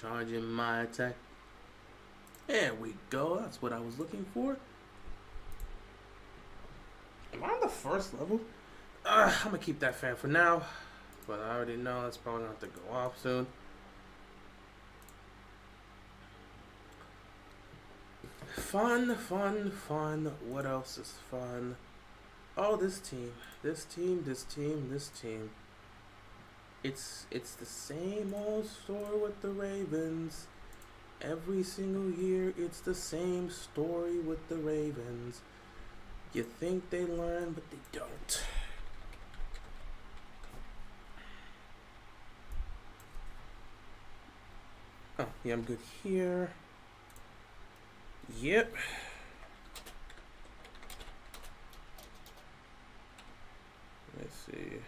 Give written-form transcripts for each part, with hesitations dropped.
Charging my attack. There we go. That's what I was looking for. Am I on the first level? I'm gonna keep that fan for now. But I already know it's probably gonna have to go off soon. Fun, fun, fun. What else is fun? Oh, this team. This team, this team, this team. It's the same old story with the Ravens. Every single year, it's the same story with the Ravens. You think they learn, but they don't. Oh, yeah, I'm good here. Yep. Let's see.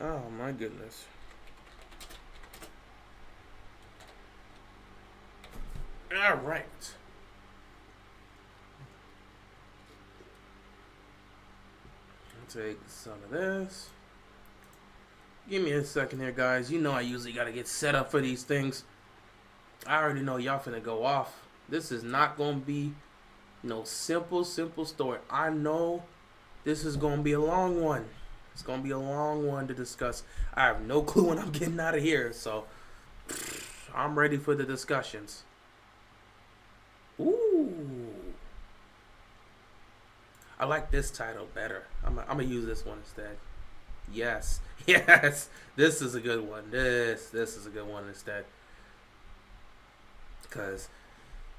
Oh my goodness. All right. Take some of this. Give me a second here, guys. You know I usually got to get set up for these things. I already know y'all finna go off. This is not going to be no simple story. I know this is going to be a long one. It's going to be a long one to discuss. I have no clue when I'm getting out of here, so I'm ready for the discussions. Ooh. I like this title better. I'm going to use this one instead. Yes. Yes. This is a good one. This is a good one instead. Because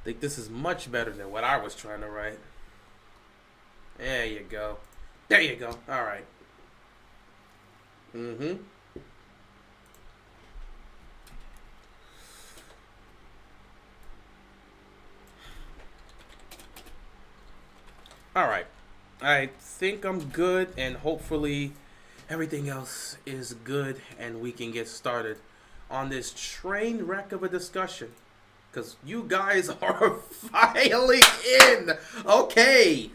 I think this is much better than what I was trying to write. There you go. There you go. All right. All right. I think I'm good, and hopefully everything else is good, and we can get started on this train wreck of a discussion. Because you guys are filing in. Okay.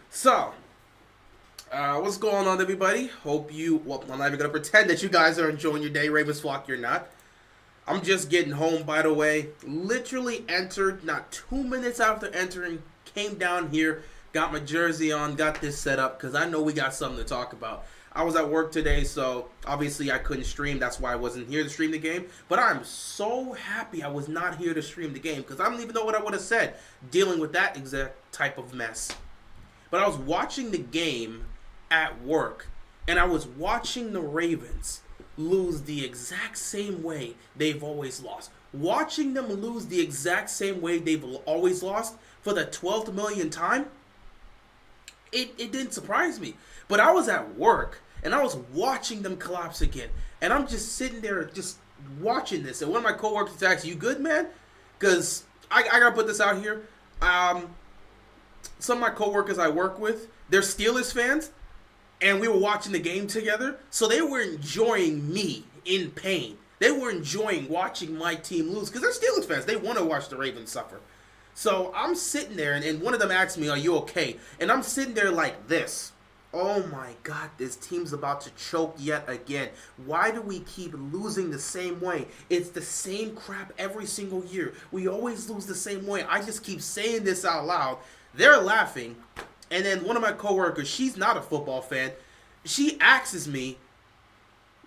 So, what's going on, everybody? Hope you, well, I'm not even going to pretend that you guys are enjoying your day. Ravens flock, you're not. I'm just getting home, by the way. Literally entered, not 2 minutes after entering, came down here, got my jersey on, got this set up, because I know we got something to talk about. I was at work today, so obviously I couldn't stream. That's why I wasn't here to stream the game. But I'm so happy I was not here to stream the game, because I don't even know what I would have said dealing with that exact type of mess. But I was watching the game at work, and I was watching the Ravens lose the exact same way they've always lost. Watching them lose the exact same way they've always lost for the 12th millionth time, it didn't surprise me. But I was at work, and I was watching them collapse again. And I'm just sitting there just watching this. And one of my coworkers asked, "You good, man?" Because I got to put this out here. Some of my coworkers I work with, they're Steelers fans, and we were watching the game together. So they were enjoying me in pain. They were enjoying watching my team lose because they're Steelers fans. They want to watch the Ravens suffer. So I'm sitting there, and one of them asked me, "Are you okay?" And I'm sitting there like this. Oh my God, this team's about to choke yet again. Why do we keep losing the same way? It's the same crap every single year. We always lose the same way. I just keep saying this out loud. They're laughing. And then one of my coworkers, she's not a football fan, she asks me,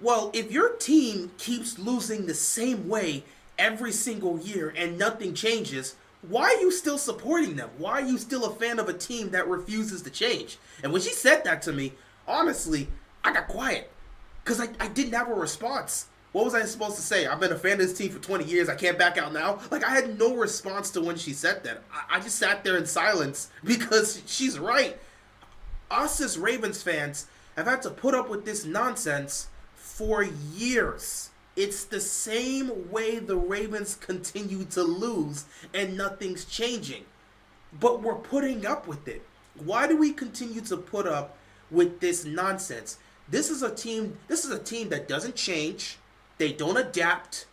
"Well, if your team keeps losing the same way every single year and nothing changes, why are you still supporting them? Why are you still a fan of a team that refuses to change?" And when she said that to me, honestly, I got quiet. Because I didn't have a response. What was I supposed to say? I've been a fan of this team for 20 years. I can't back out now? Like, I had no response to when she said that. I just sat there in silence because she's right. Us as Ravens fans have had to put up with this nonsense for years. It's the same way the Ravens continue to lose and nothing's changing. But we're putting up with it. Why do we continue to put up with this nonsense? This is a team that doesn't change. They don't adapt.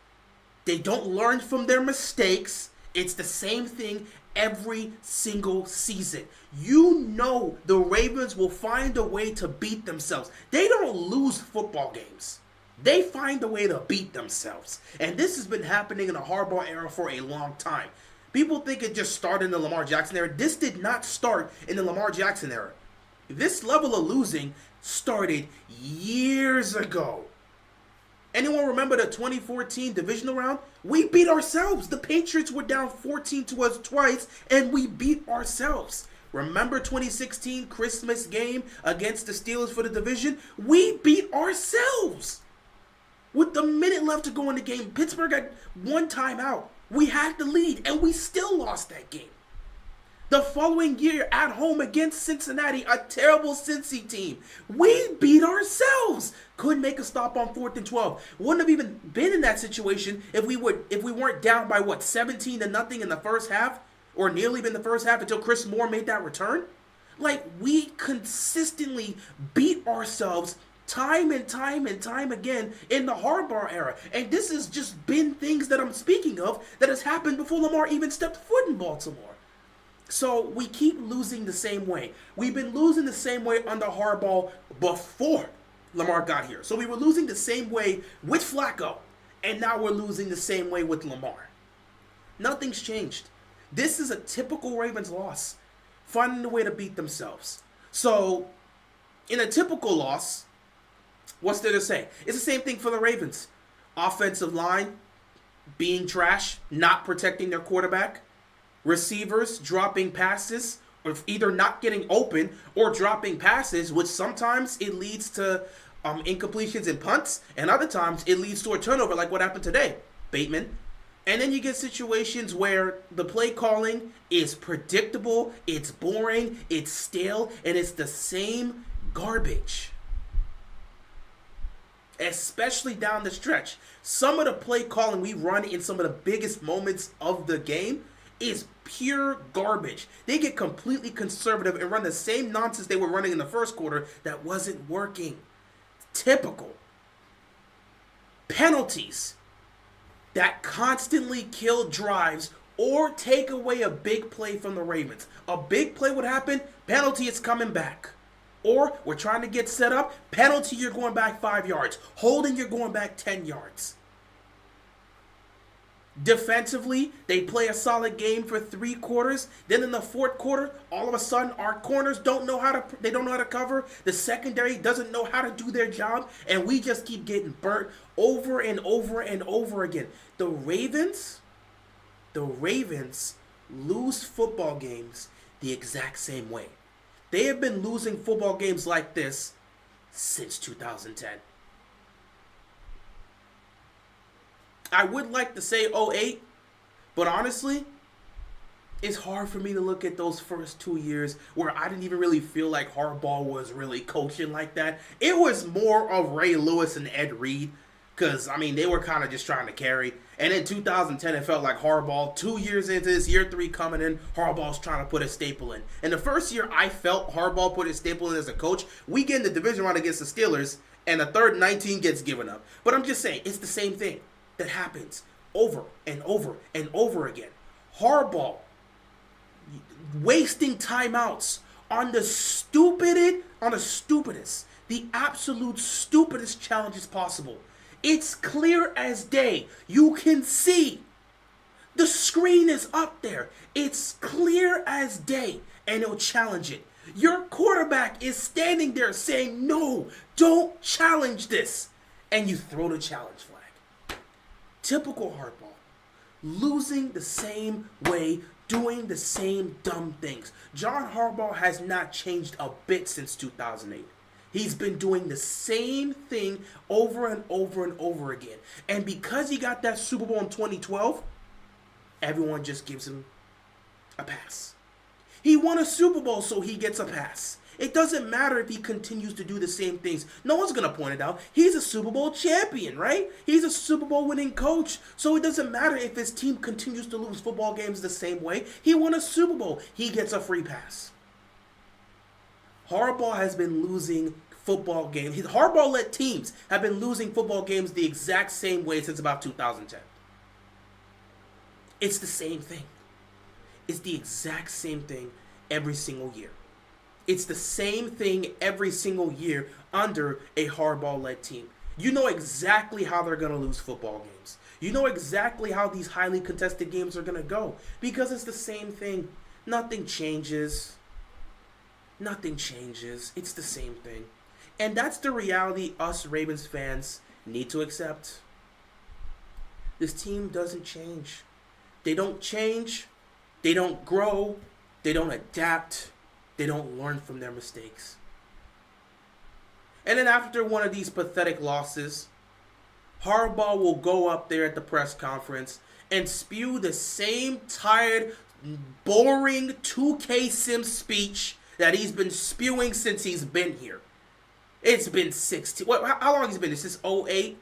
They don't learn from their mistakes. It's the same thing every single season. You know the Ravens will find a way to beat themselves. They don't lose football games. They find a way to beat themselves. And this has been happening in the Harbaugh era for a long time. People think it just started in the Lamar Jackson era. This did not start in the Lamar Jackson era. This level of losing started years ago. Anyone remember the 2014 divisional round? We beat ourselves. The Patriots were down 14 to us twice, and we beat ourselves. Remember 2016 Christmas game against the Steelers for the division? We beat ourselves. With the minute left to go in the game, Pittsburgh had one timeout. We had the lead, and we still lost that game. The following year at home against Cincinnati, a terrible Cincy team, we beat ourselves. Couldn't make a stop on 4th and 12. Wouldn't have even been in that situation if we weren't down by 17-0 in the first half, or nearly been the first half until Chris Moore made that return. Like, we consistently beat ourselves time and time and time again in the Harbaugh era. And this has just been things that I'm speaking of that has happened before Lamar even stepped foot in Baltimore. So we keep losing the same way. We've been losing the same way under Harbaugh before Lamar got here. So we were losing the same way with Flacco, and now we're losing the same way with Lamar. Nothing's changed. This is a typical Ravens loss, finding a way to beat themselves. So in a typical loss, what's there to say? It's the same thing for the Ravens. Offensive line being trash, not protecting their quarterback. Receivers dropping passes, or either not getting open or dropping passes, which sometimes it leads to incompletions and punts, and other times it leads to a turnover like what happened today, Bateman. And then you get situations where the play calling is predictable, it's boring, it's stale, and it's the same garbage. Especially down the stretch. Some of the play calling we run in some of the biggest moments of the game is pure garbage. They get completely conservative and run the same nonsense they were running in the first quarter that wasn't working. Typical. Penalties that constantly kill drives or take away a big play from the Ravens. A big play would happen, penalty is coming back. Or we're trying to get set up, penalty you're going back 5 yards. Holding you're going back 10 yards. Defensively, they play a solid game for 3 quarters. Then in the 4th quarter, all of a sudden, our corners don't know how to cover. The secondary doesn't know how to do their job, and we just keep getting burnt over and over and over again. The Ravens lose football games the exact same way. They have been losing football games like this since 2010. I would like to say 08, but honestly, it's hard for me to look at those first 2 years where I didn't even really feel like Harbaugh was really coaching like that. It was more of Ray Lewis and Ed Reed, because, I mean, they were kind of just trying to carry. And in 2010, it felt like Harbaugh, 2 years into this, year 3 coming in, Harbaugh's trying to put a staple in. And the first year I felt Harbaugh put his staple in as a coach, we get in the division round against the Steelers, and the third 19 gets given up. But I'm just saying, it's the same thing that happens over and over and over again. Harbaugh wasting timeouts on the stupidest, the absolute stupidest challenges possible. It's clear as day. You can see. The screen is up there. It's clear as day, and he'll challenge it. Your quarterback is standing there saying, no, don't challenge this. And you throw the challenge flag. Typical Harbaugh. Losing the same way, doing the same dumb things. John Harbaugh has not changed a bit since 2008. He's been doing the same thing over and over and over again. And because he got that Super Bowl in 2012, everyone just gives him a pass. He won a Super Bowl, so he gets a pass. It doesn't matter if he continues to do the same things. No one's going to point it out. He's a Super Bowl champion, right? He's a Super Bowl winning coach. So it doesn't matter if his team continues to lose football games the same way. He won a Super Bowl. He gets a free pass. Harbaugh has been losing football games. His Harbaugh-led teams have been losing football games the exact same way since about 2010. It's the same thing. It's the exact same thing every single year. It's the same thing every single year under a Harbaugh-led team. You know exactly how they're going to lose football games. You know exactly how these highly contested games are going to go because it's the same thing. Nothing changes. Nothing changes. It's the same thing. And that's the reality us Ravens fans need to accept. This team doesn't change. They don't change. They don't grow. They don't adapt. They don't learn from their mistakes. And then after one of these pathetic losses, Harbaugh will go up there at the press conference and spew the same tired, boring 2K Sim speech that he's been spewing since he's been here. It's been 16. How long has it been? Since 08?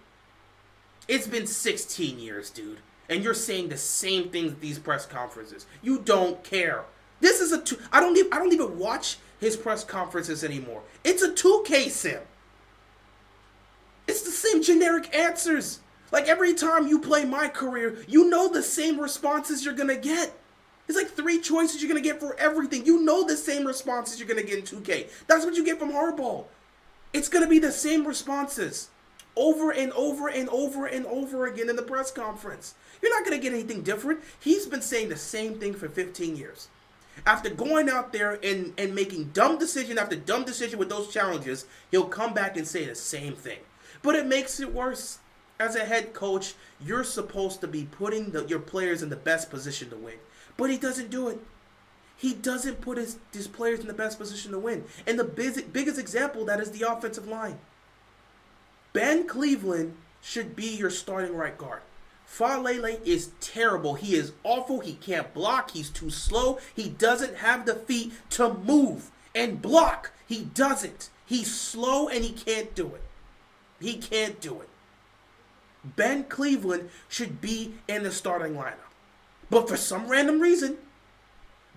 It's been 16 years, dude. And you're saying the same things at these press conferences. You don't care. This is I don't even watch his press conferences anymore. It's a 2K Sim. It's the same generic answers. Like every time you play My Career, you know the same responses you're gonna get. It's like 3 choices you're gonna get for everything. You know the same responses you're gonna get in 2K. That's what you get from Harbaugh. It's gonna be the same responses over and over and over and over again in the press conference. You're not gonna get anything different. He's been saying the same thing for 15 years. After going out there and making dumb decision after dumb decision with those challenges, he'll come back and say the same thing. But it makes it worse. As a head coach, you're supposed to be putting your players in the best position to win. But he doesn't do it. He doesn't put his players in the best position to win. And the biggest example, that is the offensive line. Ben Cleveland should be your starting right guard. Faalele is terrible. He is awful. He can't block. He's too slow. He doesn't have the feet to move and block. He doesn't. He's slow and he can't do it. He can't do it. Ben Cleveland should be in the starting lineup. But for some random reason,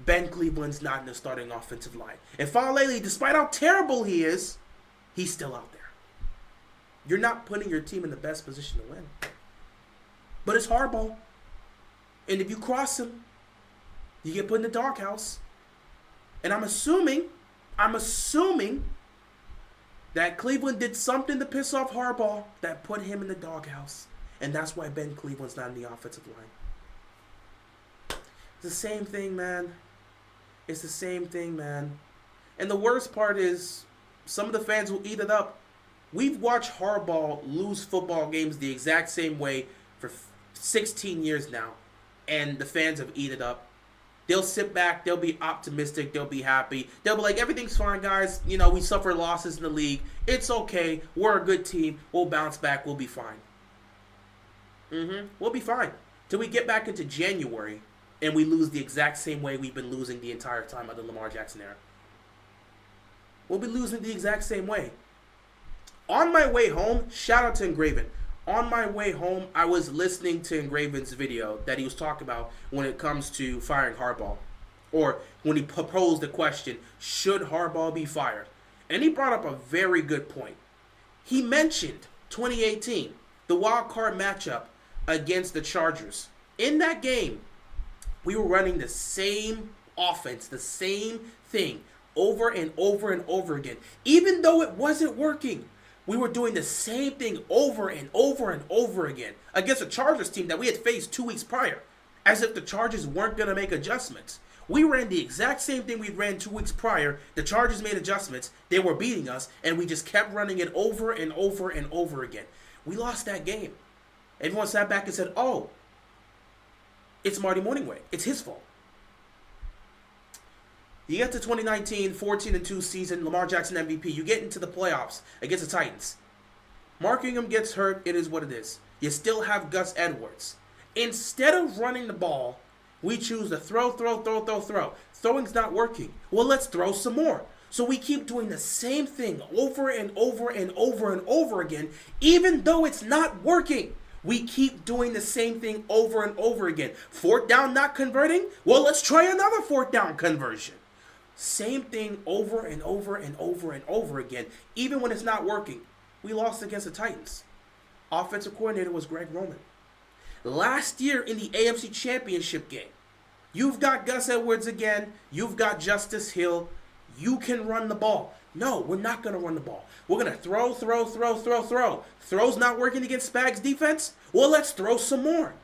Ben Cleveland's not in the starting offensive line. And Faalele, despite how terrible he is, he's still out there. You're not putting your team in the best position to win. But it's Harbaugh. And if you cross him, you get put in the doghouse. And I'm assuming that Cleveland did something to piss off Harbaugh that put him in the doghouse. And that's why Ben Cleveland's not in the offensive line. It's the same thing, man. It's the same thing, man. And the worst part is, some of the fans will eat it up. We've watched Harbaugh lose football games the exact same way for 16 years now. And the fans have eaten it up. They'll sit back, they'll be optimistic, they'll be happy. They'll be like, everything's fine, guys. You know, we suffer losses in the league. It's okay. We're a good team. We'll bounce back. We'll be fine. We'll be fine. Till we get back into January and we lose the exact same way we've been losing the entire time of the Lamar Jackson era. We'll be losing the exact same way. On my way home, shout out to Engraven. On my way home, I was listening to Engraven's video that he was talking about when it comes to firing Harbaugh. Or when he proposed the question, should Harbaugh be fired? And he brought up a very good point. He mentioned 2018, the wild card matchup against the Chargers. In that game, we were running the same offense, the same thing, over and over and over again. Even though it wasn't working, we were doing the same thing over and over and over again against a Chargers team that we had faced 2 weeks prior, as if the Chargers weren't going to make adjustments. We ran the exact same thing we ran 2 weeks prior. The Chargers made adjustments. They were beating us, and we just kept running it over and over and over again. We lost that game. Everyone sat back and said, oh, it's Marty Morningway. It's his fault. You get to 2019, 14-2 season, Lamar Jackson MVP. You get into the playoffs against the Titans. Mark Ingram gets hurt. It is what it is. You still have Gus Edwards. Instead of running the ball, we choose to throw. Throwing's not working. Well, let's throw some more. So we keep doing the same thing over and over and over and over again, even though it's not working. We keep doing the same thing over and over again. 4th down not converting? Well, let's try another 4th down conversion. Same thing over and over and over and over again. Even when it's not working. We lost against the Titans. Offensive coordinator was Greg Roman. Last year in the AFC Championship game, you've got Gus Edwards again. You've got Justice Hill. You can run the ball. No, we're not going to run the ball. We're going to throw. Throw's not working against Spags' defense? Well, let's throw some more.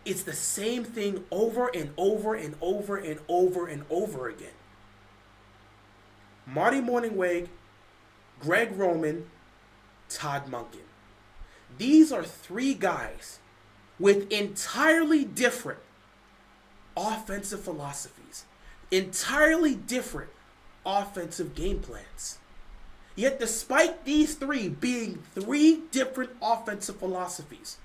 It's the same thing over and over and over and over and over again. Marty Mornhinweg, Greg Roman, Todd Monken. These are three guys with entirely different offensive philosophies, entirely different offensive game plans. Yet despite these three being three different offensive philosophies,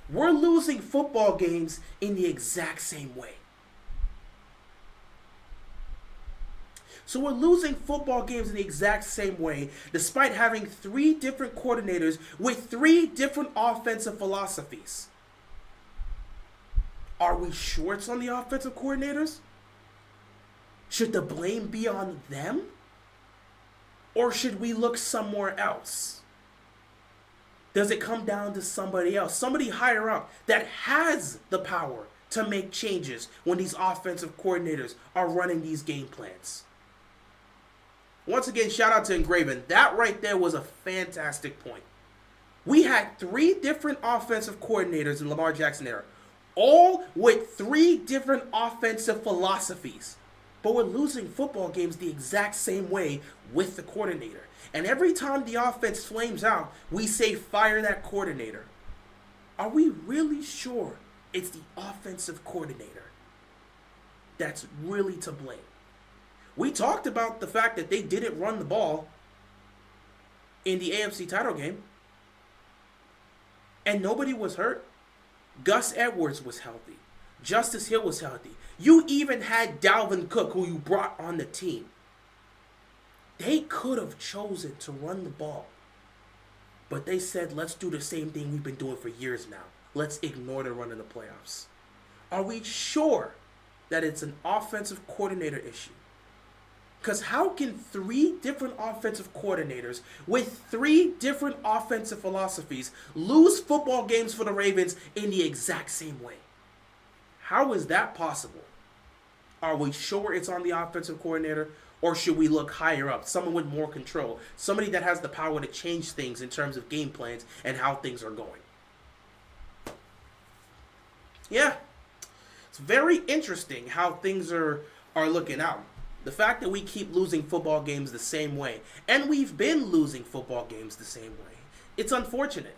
we're losing football games in the exact same way. So we're losing football games in the exact same way, despite having three different coordinators with three different offensive philosophies. Are we shorts on the offensive coordinators? Should the blame be on them? Or should we look somewhere else? Does it come down to somebody else? Somebody higher up that has the power to make changes when these offensive coordinators are running these game plans? Once again, shout out to Engraven. That right there was a fantastic point. We had three different offensive coordinators in Lamar Jackson era, all with three different offensive philosophies. But we're losing football games the exact same way with the coordinator. And every time the offense flames out, we say fire that coordinator. Are we really sure it's the offensive coordinator that's really to blame? We talked about the fact that they didn't run the ball in the AFC title game. And nobody was hurt. Gus Edwards was healthy. Justice Hill was healthy. You even had Dalvin Cook, who you brought on the team. They could have chosen to run the ball. But they said, let's do the same thing we've been doing for years now. Let's ignore the run in the playoffs. Are we sure that it's an offensive coordinator issue? Because how can three different offensive coordinators with three different offensive philosophies lose football games for the Ravens in the exact same way? How is that possible? Are we sure it's on the offensive coordinator, or should we look higher up? Someone with more control. Somebody that has the power to change things in terms of game plans and how things are going. Yeah. It's very interesting how things are looking out. The fact that we keep losing football games the same way, and we've been losing football games the same way, it's unfortunate.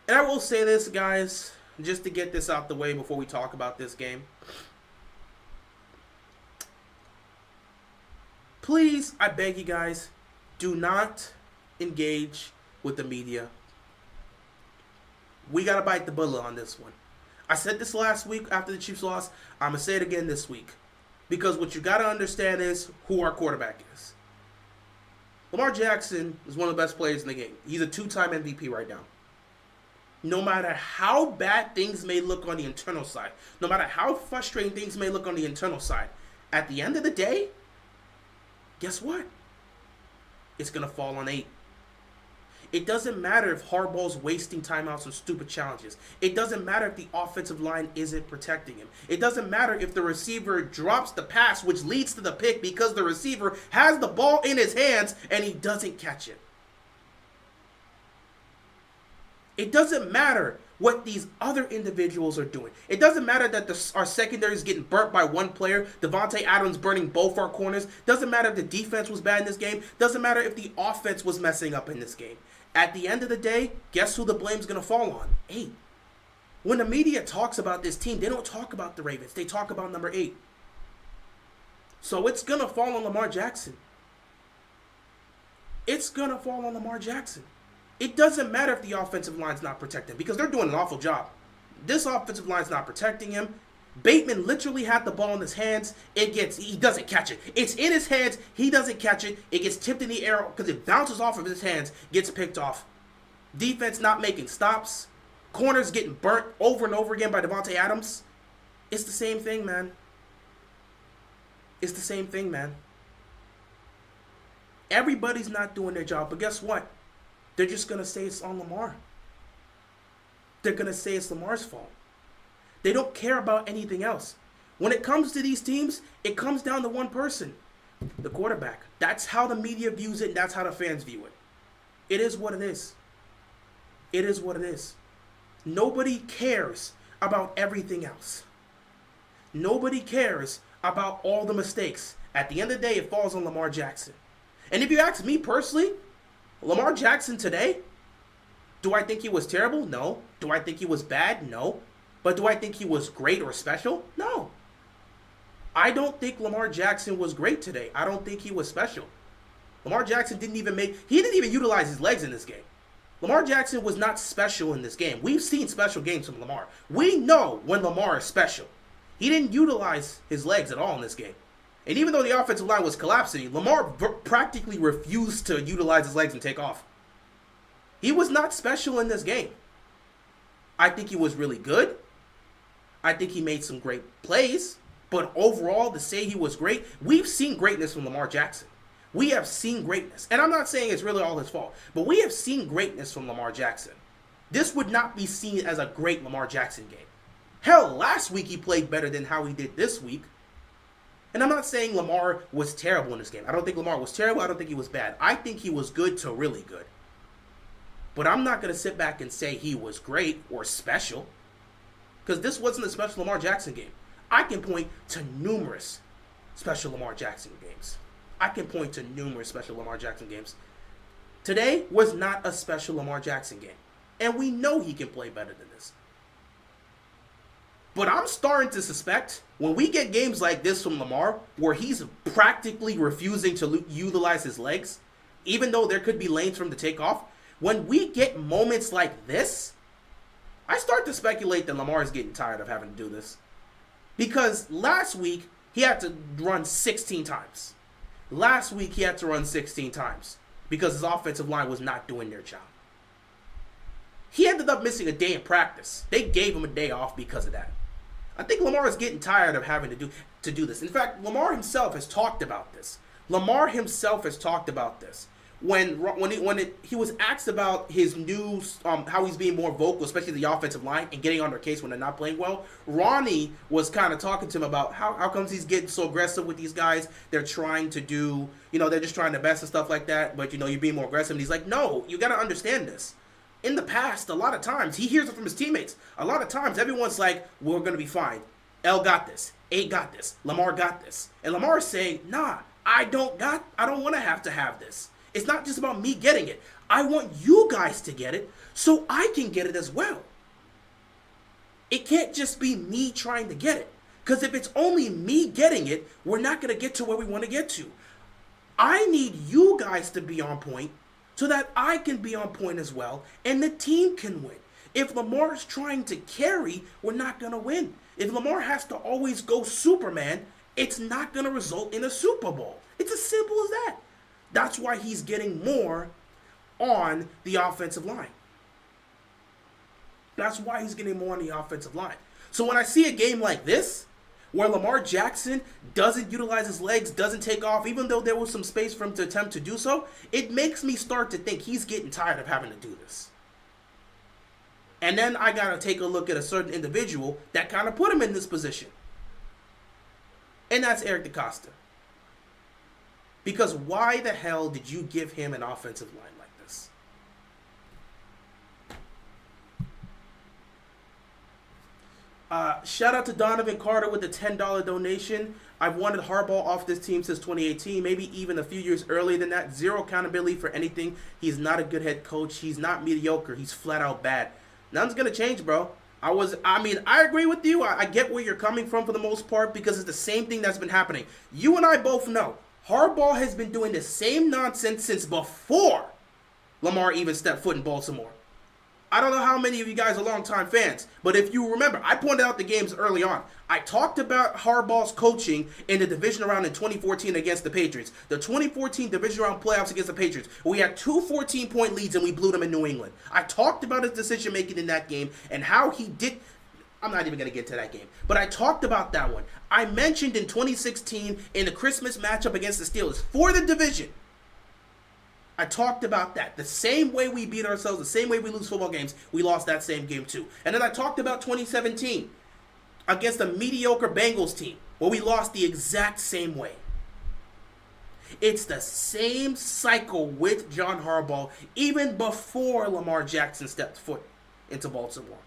And I will say this, guys, just to get this out the way before we talk about this game. Please, I beg you guys, do not engage with the media. We got to bite the bullet on this one. I said this last week after the Chiefs lost. I'm going to say it again this week. Because what you got to understand is who our quarterback is. Lamar Jackson is one of the best players in the game. He's a two-time MVP right now. No matter how bad things may look on the internal side, no matter how frustrating things may look on the internal side, at the end of the day, guess what? It's going to fall on 8. It doesn't matter if Harbaugh's wasting timeouts on stupid challenges. It doesn't matter if the offensive line isn't protecting him. It doesn't matter if the receiver drops the pass, which leads to the pick because the receiver has the ball in his hands and he doesn't catch it. It doesn't matter what these other individuals are doing. It doesn't matter that our secondary is getting burnt by one player. Devontae Adams burning both our corners. Doesn't matter if the defense was bad in this game. Doesn't matter if the offense was messing up in this game. At the end of the day, guess who the blame's going to fall on? 8. When the media talks about this team, they don't talk about the Ravens. They talk about number 8. So it's going to fall on Lamar Jackson. It's going to fall on Lamar Jackson. It doesn't matter if the offensive line's not protecting him because they're doing an awful job. This offensive line's not protecting him. Bateman literally had the ball in his hands. He doesn't catch it. It's in his hands. He doesn't catch it. It gets tipped in the air because it bounces off of his hands, gets picked off. Defense not making stops. Corners getting burnt over and over again by Devontae Adams. It's the same thing, man. It's the same thing, man. Everybody's not doing their job, but guess what? They're just going to say it's on Lamar. They're going to say it's Lamar's fault. They don't care about anything else. When it comes to these teams, it comes down to one person, the quarterback. That's how the media views it, and that's how the fans view it. It is what it is. It is what it is. Nobody cares about everything else. Nobody cares about all the mistakes. At the end of the day, it falls on Lamar Jackson. And if you ask me personally, Lamar Jackson today, do I think he was terrible? No. Do I think he was bad? No. But do I think he was great or special? No. I don't think Lamar Jackson was great today. I don't think he was special. Lamar Jackson didn't even utilize his legs in this game. Lamar Jackson was not special in this game. We've seen special games from Lamar. We know when Lamar is special. He didn't utilize his legs at all in this game. And even though the offensive line was collapsing, Lamar practically refused to utilize his legs and take off. He was not special in this game. I think he was really good. I think he made some great plays. But overall, to say he was great, we've seen greatness from Lamar Jackson. We have seen greatness. And I'm not saying it's really all his fault, but we have seen greatness from Lamar Jackson. This would not be seen as a great Lamar Jackson game. Hell, last week he played better than how he did this week. And I'm not saying Lamar was terrible in this game. I don't think Lamar was terrible. I don't think he was bad. I think he was good to really good. But I'm not going to sit back and say he was great or special, because this wasn't a special Lamar Jackson game. I can point to numerous special Lamar Jackson games. Today was not a special Lamar Jackson game. And we know he can play better than this. But I'm starting to suspect when we get games like this from Lamar, where he's practically refusing to utilize his legs, even though there could be lanes for him to take off, when we get moments like this, I start to speculate that Lamar is getting tired of having to do this. Because last week, he had to run 16 times. Because his offensive line was not doing their job. He ended up missing a day in practice. They gave him a day off because of that. I think Lamar is getting tired of having to do this. In fact, Lamar himself has talked about this. When he was asked about his new, how he's being more vocal, especially the offensive line, and getting on their case when they're not playing well, Ronnie was kind of talking to him about how comes he's getting so aggressive with these guys. They're trying to do, they're just trying their best and stuff like that, but, you're being more aggressive. And he's like, no, you got to understand this. In the past, a lot of times, he hears it from his teammates. A lot of times, everyone's like, we're going to be fine. L got this. A got this. Lamar got this. And Lamar is saying, nah, I don't want to have this. It's not just about me getting it. I want you guys to get it so I can get it as well. It can't just be me trying to get it. Because if it's only me getting it, we're not going to get to where we want to get to. I need you guys to be on point so that I can be on point as well and the team can win. If Lamar is trying to carry, we're not going to win. If Lamar has to always go Superman, it's not going to result in a Super Bowl. It's as simple as that. That's why he's getting more on the offensive line. So when I see a game like this, where Lamar Jackson doesn't utilize his legs, doesn't take off, even though there was some space for him to attempt to do so, it makes me start to think he's getting tired of having to do this. And then I got to take a look at a certain individual that kind of put him in this position. And that's Eric DeCosta. Because why the hell did you give him an offensive line like this? Shout out to Donovan Carter with the $10 donation. I've wanted Harbaugh off this team since 2018, maybe even a few years earlier than that. Zero accountability for anything. He's not a good head coach. He's not mediocre. He's flat out bad. Nothing's going to change, bro. I agree with you. I get where you're coming from for the most part because it's the same thing that's been happening. You and I both know Harbaugh has been doing the same nonsense since before Lamar even stepped foot in Baltimore. I don't know how many of you guys are longtime fans, but if you remember, I pointed out the games early on. I talked about Harbaugh's coaching in the division round in 2014 against the Patriots. The 2014 division round playoffs against the Patriots. We had 2 14-point leads and we blew them in New England. I talked about his decision-making in that game and how he did. I'm not even going to get to that game, but I talked about that one. I mentioned in 2016 in the Christmas matchup against the Steelers for the division I talked about that. The same way we beat ourselves, the same way we lose football games, we lost that same game too. And then I talked about 2017 against a mediocre Bengals team where we lost the exact same way. It's the same cycle with John Harbaugh even before Lamar Jackson stepped foot into Baltimore.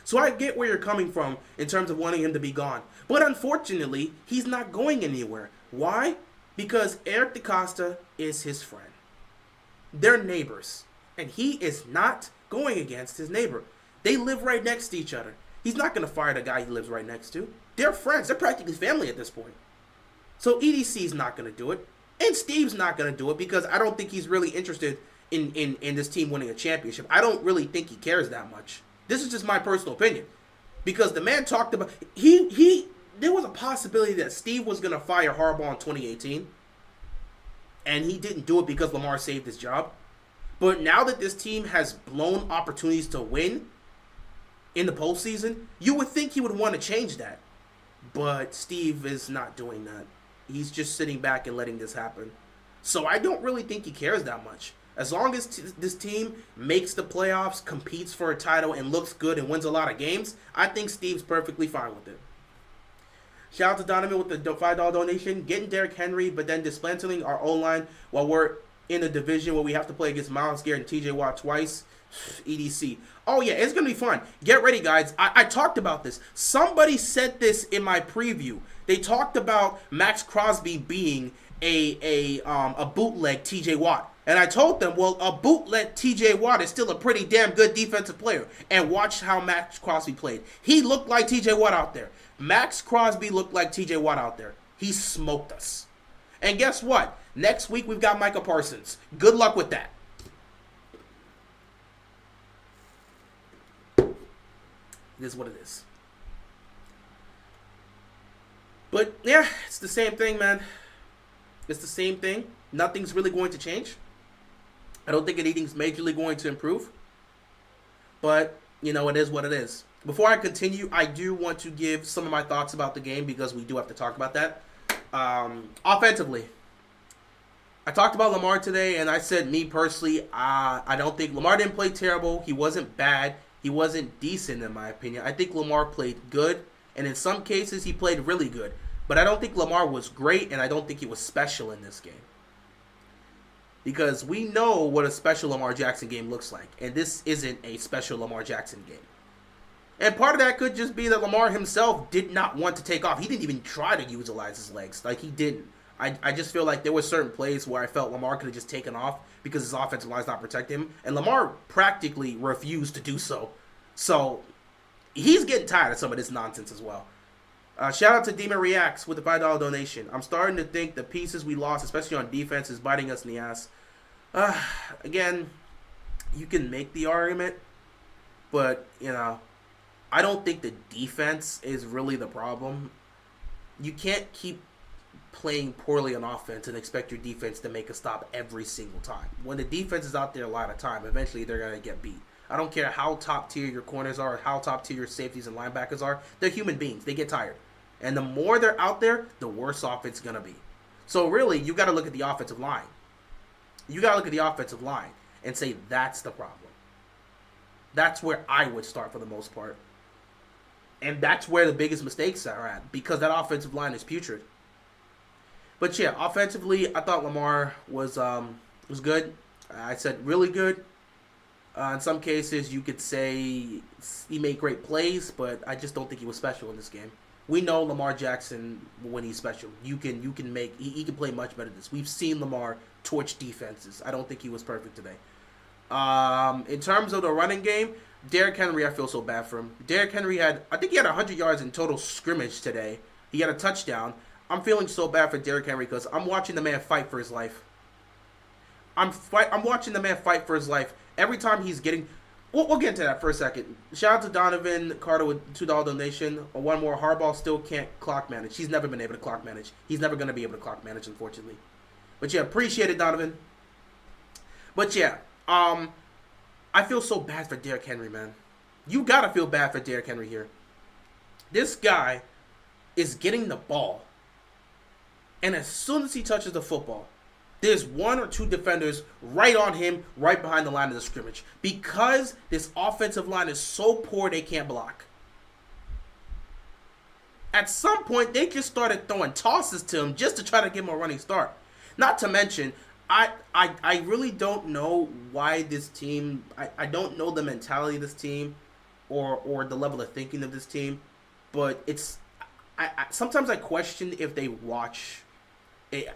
So I get where you're coming from in terms of wanting him to be gone. But unfortunately, he's not going anywhere. Why? Because Eric DeCosta is his friend. They're neighbors. And he is not going against his neighbor. They live right next to each other. He's not going to fire the guy he lives right next to. They're friends. They're practically family at this point. So EDC's not going to do it. And Steve's not going to do it because I don't think he's really interested in this team winning a championship. I don't really think he cares that much. This is just my personal opinion. Because the man talked about... There was a possibility that Steve was going to fire Harbaugh in 2018. And he didn't do it because Lamar saved his job. But now that this team has blown opportunities to win in the postseason, you would think he would want to change that. But Steve is not doing that. He's just sitting back and letting this happen. So I don't really think he cares that much. As long as this team makes the playoffs, competes for a title, and looks good and wins a lot of games, I think Steve's perfectly fine with it. Shout out to Donovan with the $5 donation. Getting Derrick Henry, but then dismantling our O-line while we're in a division where we have to play against Myles Garrett and TJ Watt twice. EDC. Oh, yeah, it's going to be fun. Get ready, guys. I talked about this. Somebody said this in my preview. They talked about Max Crosby being a bootleg TJ Watt. And I told them, well, a bootleg TJ Watt is still a pretty damn good defensive player. And watch how Max Crosby played. He looked like TJ Watt out there. Max Crosby looked like TJ Watt out there. He smoked us. And guess what? Next week we've got Micah Parsons. Good luck with that. It is what it is. But yeah, it's the same thing, man. It's the same thing. Nothing's really going to change. I don't think anything's majorly going to improve. But, you know, it is what it is. Before I continue, I do want to give some of my thoughts about the game because we do have to talk about that. Offensively, I talked about Lamar today, and I said, me personally, I don't think Lamar didn't play terrible. He wasn't bad. He wasn't decent, in my opinion. I think Lamar played good, and in some cases, he played really good. But I don't think Lamar was great, and I don't think he was special in this game. Because we know what a special Lamar Jackson game looks like, and this isn't a special Lamar Jackson game. And part of that could just be that Lamar himself did not want to take off. He didn't even try to utilize his legs. Like, he didn't. I just feel like there were certain plays where I felt Lamar could have just taken off because his offensive line's not protecting him. And Lamar practically refused to do so. So, he's getting tired of some of this nonsense as well. Shout out to Demon Reacts with the $5 donation. I'm starting to think the pieces we lost, especially on defense, is biting us in the ass. Again, you can make the argument, but, you know, I don't think the defense is really the problem. You can't keep playing poorly on offense and expect your defense to make a stop every single time. When the defense is out there a lot of time, eventually they're going to get beat. I don't care how top tier your corners are or how top tier your safeties and linebackers are. They're human beings. They get tired. And the more they're out there, the worse offense is going to be. So really, you got to look at the offensive line. You got to look at the offensive line and say that's the problem. That's where I would start for the most part. And that's where the biggest mistakes are at because that offensive line is putrid. But yeah, offensively, I thought Lamar was good. I said really good. In some cases, you could say he made great plays, but I just don't think he was special in this game. We know Lamar Jackson when he's special. He can play much better than this. We've seen Lamar torch defenses. I don't think he was perfect today. In terms of the running game, Derrick Henry, I feel so bad for him. Derrick Henry I think he had 100 yards in total scrimmage today. He had a touchdown. I'm feeling so bad for Derrick Henry because I'm watching the man fight for his life. I'm watching the man fight for his life. Every time he's getting... We'll get into that for a second. Shout out to Donovan Carter with $2 donation. One more. Harbaugh still can't clock manage. He's never been able to clock manage. He's never going to be able to clock manage, unfortunately. But yeah, appreciate it, Donovan. But yeah, I feel so bad for Derrick Henry, man. You got to feel bad for Derrick Henry here. This guy is getting the ball. And as soon as he touches the football, There's one or two defenders right on him, right behind the line of the scrimmage. Because this offensive line is so poor, they can't block. At some point, they just started throwing tosses to him just to try to give him a running start. Not to mention, I really don't know why this team, I don't know the mentality of this team or the level of thinking of this team, but it's, sometimes I question if they watch.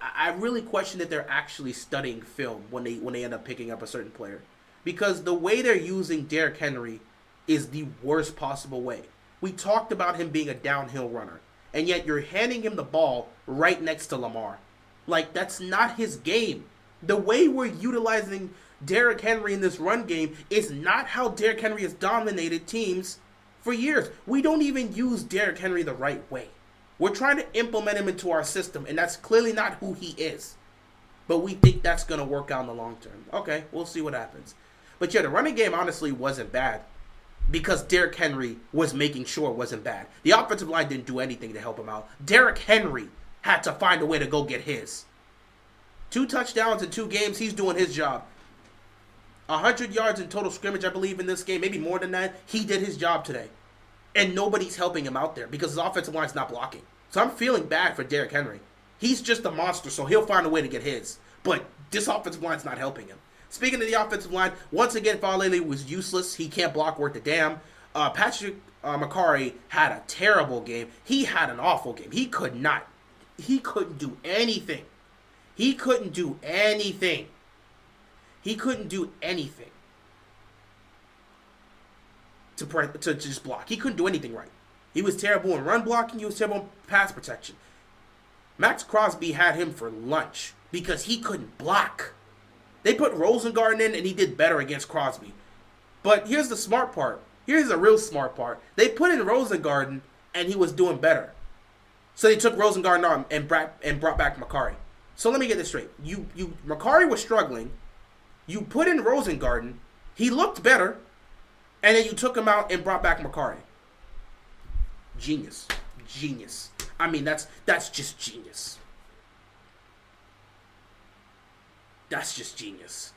I really question if they're actually studying film when they end up picking up a certain player, because the way they're using Derrick Henry is the worst possible way. We talked about him being a downhill runner, and yet you're handing him the ball right next to Lamar. Like, that's not his game. The way we're utilizing Derrick Henry in this run game is not how Derrick Henry has dominated teams for years. We don't even use Derrick Henry the right way. We're trying to implement him into our system, and that's clearly not who he is. But we think that's going to work out in the long term. Okay, we'll see what happens. But yeah, the running game honestly wasn't bad because Derrick Henry was making sure it wasn't bad. The offensive line didn't do anything to help him out. Derrick Henry had to find a way to go get his. 2 touchdowns in 2 games, he's doing his job. 100 yards in total scrimmage, I believe, in this game, maybe more than that. He did his job today. And nobody's helping him out there because his offensive line's not blocking. So I'm feeling bad for Derrick Henry. He's just a monster, so he'll find a way to get his. But this offensive line's not helping him. Speaking of the offensive line, once again, Faalele was useless. He can't block worth a damn. Patrick Mekari had a terrible game. He had an awful game. He couldn't do anything. He couldn't do anything. He couldn't do anything to just block. He couldn't do anything right. He was terrible in run blocking. He was terrible in pass protection. Max Crosby had him for lunch because he couldn't block. They put Rosengarten in, and he did better against Crosby. But here's the smart part. Here's the real smart part. They put in Rosengarten, and he was doing better. So they took Rosengarten on and brought back Mekari. So let me get this straight. Mekari was struggling. You put in Rosengarten. He looked better. And then you took him out and brought back Mekari. Genius. Genius. I mean, that's just genius. That's just genius.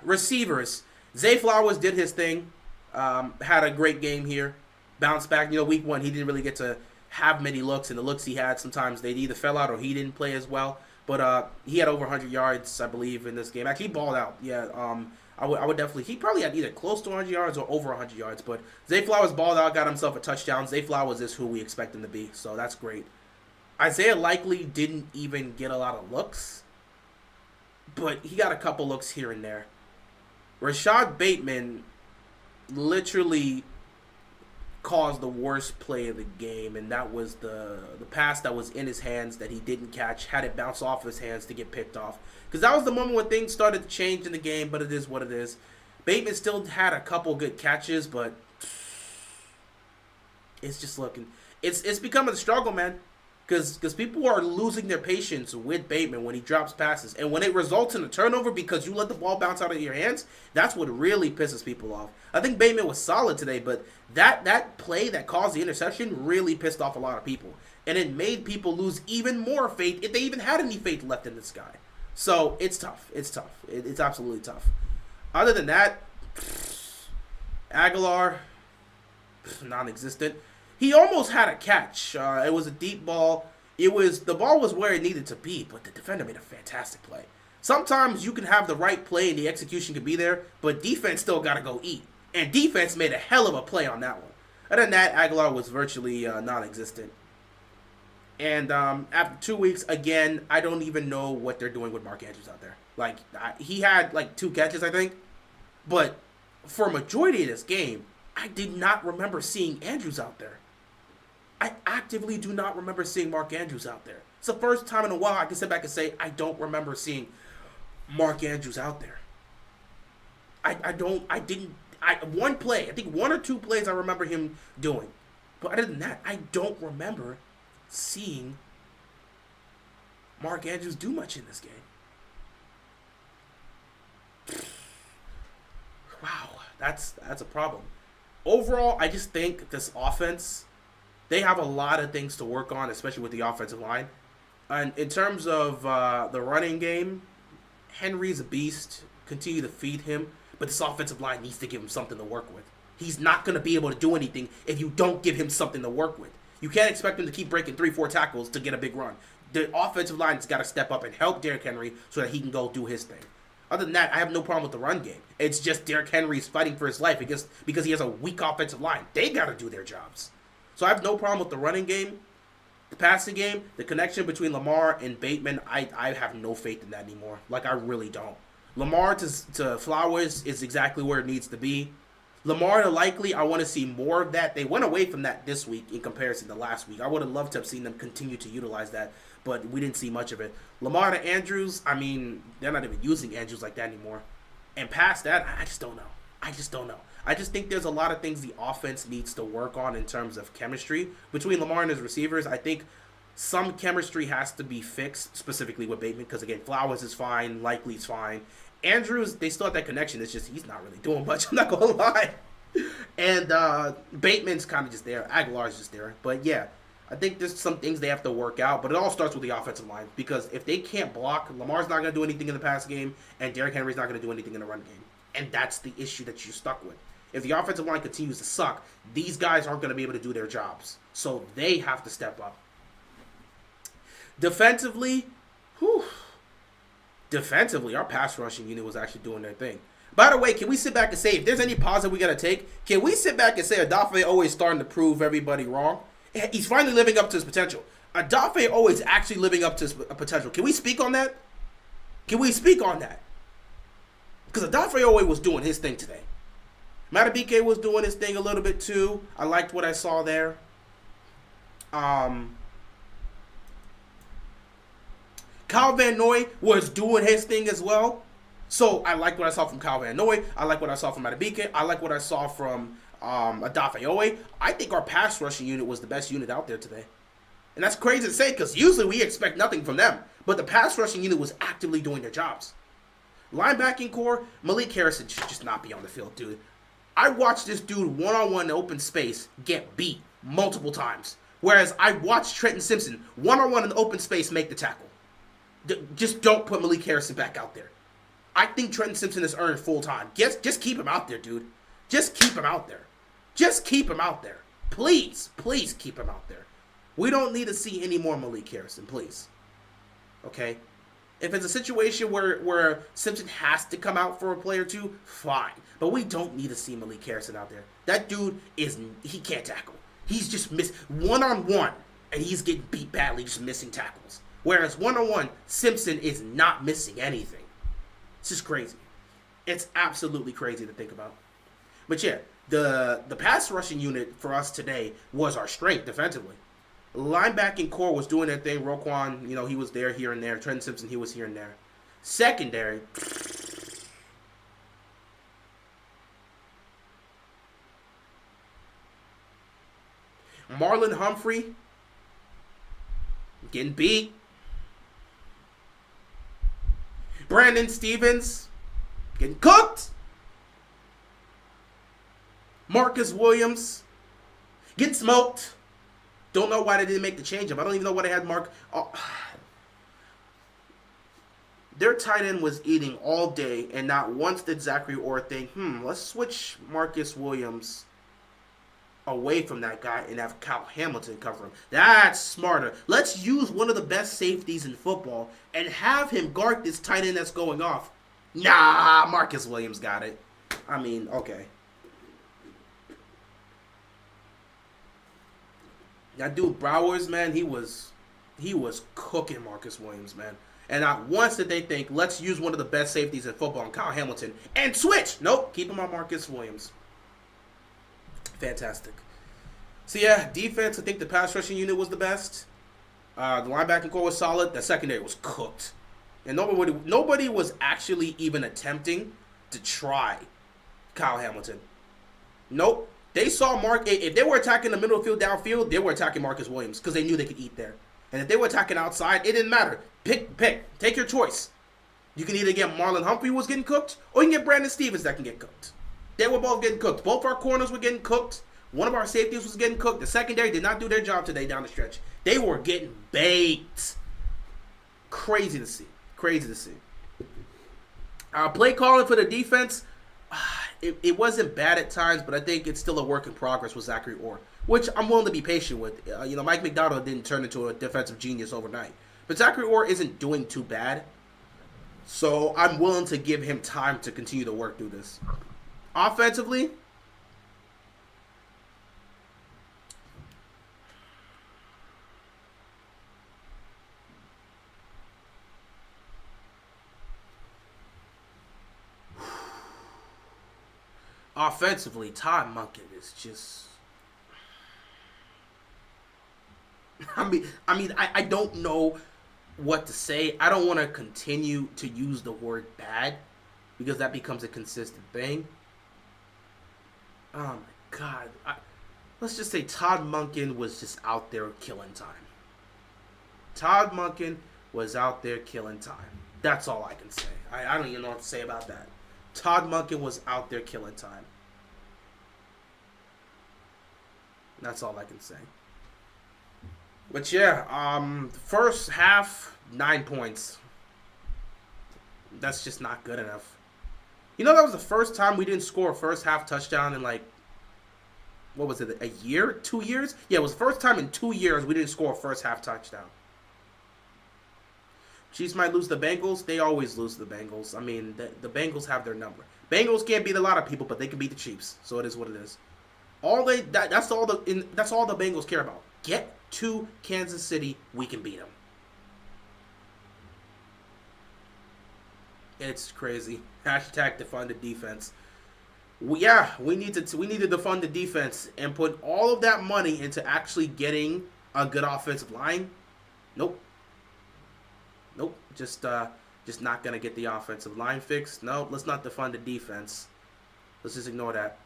Receivers. Zay Flowers did his thing. Had a great game here. Bounced back. Week 1, he didn't really get to have many looks. And the looks he had, sometimes they either fell out or he didn't play as well. But he had over 100 yards, I believe, in this game. Actually, he balled out. Yeah, I would definitely. He probably had either close to 100 yards or over 100 yards. But Zay Flowers balled out, got himself a touchdown. Zay Flowers is who we expect him to be, so that's great. Isaiah Likely didn't even get a lot of looks, but he got a couple looks here and there. Rashad Bateman literally caused the worst play of the game, and that was the pass that was in his hands that he didn't catch, had it bounce off his hands to get picked off. Because that was the moment when things started to change in the game, but it is what it is. Bateman still had a couple good catches, but it's just looking... It's becoming a struggle, man. Because people are losing their patience with Bateman when he drops passes. And when it results in a turnover because you let the ball bounce out of your hands, that's what really pisses people off. I think Bateman was solid today, but that play that caused the interception really pissed off a lot of people. And it made people lose even more faith, if they even had any faith left in this guy. So, it's tough. It's tough. It's absolutely tough. Other than that, Aguilar, non-existent. He almost had a catch. It was a deep ball. The ball was where it needed to be, but the defender made a fantastic play. Sometimes you can have the right play and the execution can be there, but defense still got to go eat. And defense made a hell of a play on that one. Other than that, Aguilar was virtually non-existent. And after 2 weeks, again, I don't even know what they're doing with Mark Andrews out there. Like, he had, 2 catches, I think. But for a majority of this game, I did not remember seeing Andrews out there. I actively do not remember seeing Mark Andrews out there. It's the first time in a while I can sit back and say I don't remember seeing Mark Andrews out there. One play, I think 1 or 2 plays I remember him doing. But other than that, I don't remember seeing Mark Andrews do much in this game. Wow, that's a problem. Overall, I just think this offense, they have a lot of things to work on, especially with the offensive line. And in terms of the running game, Henry's a beast. Continue to feed him, but this offensive line needs to give him something to work with. He's not going to be able to do anything if you don't give him something to work with. You can't expect him to keep breaking 3-4 tackles to get a big run. The offensive line's got to step up and help Derrick Henry so that he can go do his thing. Other than that, I have no problem with the run game. It's just Derrick Henry's fighting for his life because he has a weak offensive line. They got to do their jobs. So I have no problem with the running game. The passing game, the connection between Lamar and Bateman, I have no faith in that anymore. Like, I really don't. Lamar to Flowers is exactly where it needs to be. Lamar to Likely, I want to see more of that. They went away from that this week in comparison to last week. I would have loved to have seen them continue to utilize that, but we didn't see much of it. Lamar to Andrews, I mean, they're not even using Andrews like that anymore. And past that, I just don't know. I just think there's a lot of things the offense needs to work on in terms of chemistry. Between Lamar and his receivers, I think some chemistry has to be fixed, specifically with Bateman, because, again, Flowers is fine, Likely's fine. Andrews, they still have that connection. It's just he's not really doing much, I'm not going to lie. And Bateman's kind of just there. Aguilar's just there. But, yeah, I think there's some things they have to work out. But it all starts with the offensive line, because if they can't block, Lamar's not going to do anything in the pass game, and Derrick Henry's not going to do anything in the run game. And that's the issue that you're stuck with. If the offensive line continues to suck, these guys aren't going to be able to do their jobs. So they have to step up. Defensively, our pass rushing unit was actually doing their thing. By the way, can we sit back and say, if there's any positive we got to take, can we sit back and say Odafe always starting to prove everybody wrong? He's finally living up to his potential. Odafe always actually living up to his potential. Can we speak on that? Because Odafe always was doing his thing today. Matabike was doing his thing a little bit too. I liked what I saw there. Kyle Van Noy was doing his thing as well. So I like what I saw from Kyle Van Noy. I like what I saw from Matabike. I like what I saw from Odafe Oweh. I think our pass rushing unit was the best unit out there today. And that's crazy to say because usually we expect nothing from them. But the pass rushing unit was actively doing their jobs. Linebacking core, Malik Harrison should just not be on the field, dude. I watched this dude one-on-one in open space get beat multiple times. Whereas I watched Trenton Simpson one-on-one in the open space make the tackle. Just don't put Malik Harrison back out there. I think Trenton Simpson has earned full time. Just keep him out there, dude. Just keep him out there. Just keep him out there. Please keep him out there. We don't need to see any more Malik Harrison, please. Okay? If it's a situation where Simpson has to come out for a play or two, fine. But we don't need to see Malik Harrison out there. That dude he can't tackle. He's just one-on-one, and he's getting beat badly, just missing tackles. Whereas one-on-one, Simpson is not missing anything. It's just crazy. It's absolutely crazy to think about. But yeah, the pass rushing unit for us today was our strength defensively. Linebacking core was doing their thing. Roquan, he was there here and there. Trenton Simpson, he was here and there. Secondary. Marlon Humphrey getting beat. Brandon Stevens getting cooked. Marcus Williams getting smoked. Don't know why they didn't make the change up. I don't even know why they had Mark. Oh. Their tight end was eating all day, and not once did Zachary Orr think, let's switch Marcus Williams away from that guy and have Kyle Hamilton cover him. That's smarter. Let's use one of the best safeties in football and have him guard this tight end that's going off. Nah, Marcus Williams got it. I mean, okay. That dude Browers, man, he was cooking Marcus Williams, man. And not once did they think, let's use one of the best safeties in football, Kyle Hamilton, and switch. Nope, keep him on Marcus Williams. Fantastic. So yeah, defense, I think the pass rushing unit was the best. The linebacking core was solid. The secondary was cooked. And nobody was actually even attempting to try Kyle Hamilton. Nope. They saw if they were attacking the middle of the field downfield, they were attacking Marcus Williams because they knew they could eat there. And if they were attacking outside, it didn't matter. Pick. Take your choice. You can either get Marlon Humphrey who was getting cooked, or you can get Brandon Stevens that can get cooked. They were both getting cooked. Both our corners were getting cooked. One of our safeties was getting cooked. The secondary did not do their job today down the stretch. They were getting baked. Crazy to see. Crazy to see. Play calling for the defense, it wasn't bad at times, but I think it's still a work in progress with Zachary Orr, which I'm willing to be patient with. Mike Macdonald didn't turn into a defensive genius overnight, but Zachary Orr isn't doing too bad, so I'm willing to give him time to continue to work through this. Offensively, Todd Monken is just. I don't know what to say. I don't want to continue to use the word bad because that becomes a consistent thing. Oh my God. Let's just say Todd Monken was just out there killing time. Todd Monken was out there killing time. That's all I can say. I don't even know what to say about that. Todd Monken was out there killing time. That's all I can say. But yeah, first half, 9 points. That's just not good enough. That was the first time we didn't score a first half touchdown in what was it, a year? 2 years? Yeah, it was the first time in 2 years we didn't score a first half touchdown. Chiefs might lose the Bengals. They always lose the Bengals. I mean, the Bengals have their number. Bengals can't beat a lot of people, but they can beat the Chiefs. So it is what it is. That's all the Bengals care about. Get to Kansas City, we can beat them. It's crazy. Hashtag defund the defense. We needed to defund the defense and put all of that money into actually getting a good offensive line. Nope. Just not gonna get the offensive line fixed. No, let's not defund the defense. Let's just ignore that.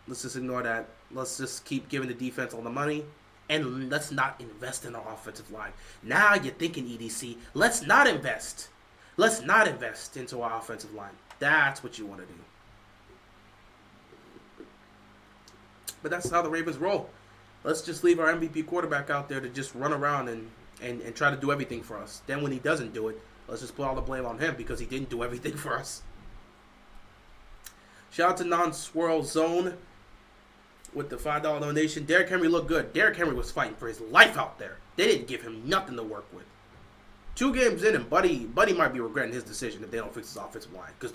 Let's just keep giving the defense all the money, and let's not invest in our offensive line. Now you're thinking, EDC, let's not invest. Let's not invest into our offensive line. That's what you want to do. But that's how the Ravens roll. Let's just leave our MVP quarterback out there to just run around and try to do everything for us. Then when he doesn't do it, let's just put all the blame on him because he didn't do everything for us. Shout out to Non-Swirl Zone with the $5 donation. Derrick Henry looked good. Derrick Henry was fighting for his life out there. They didn't give him nothing to work with. 2 games in, and Buddy might be regretting his decision if they don't fix his offensive line. Because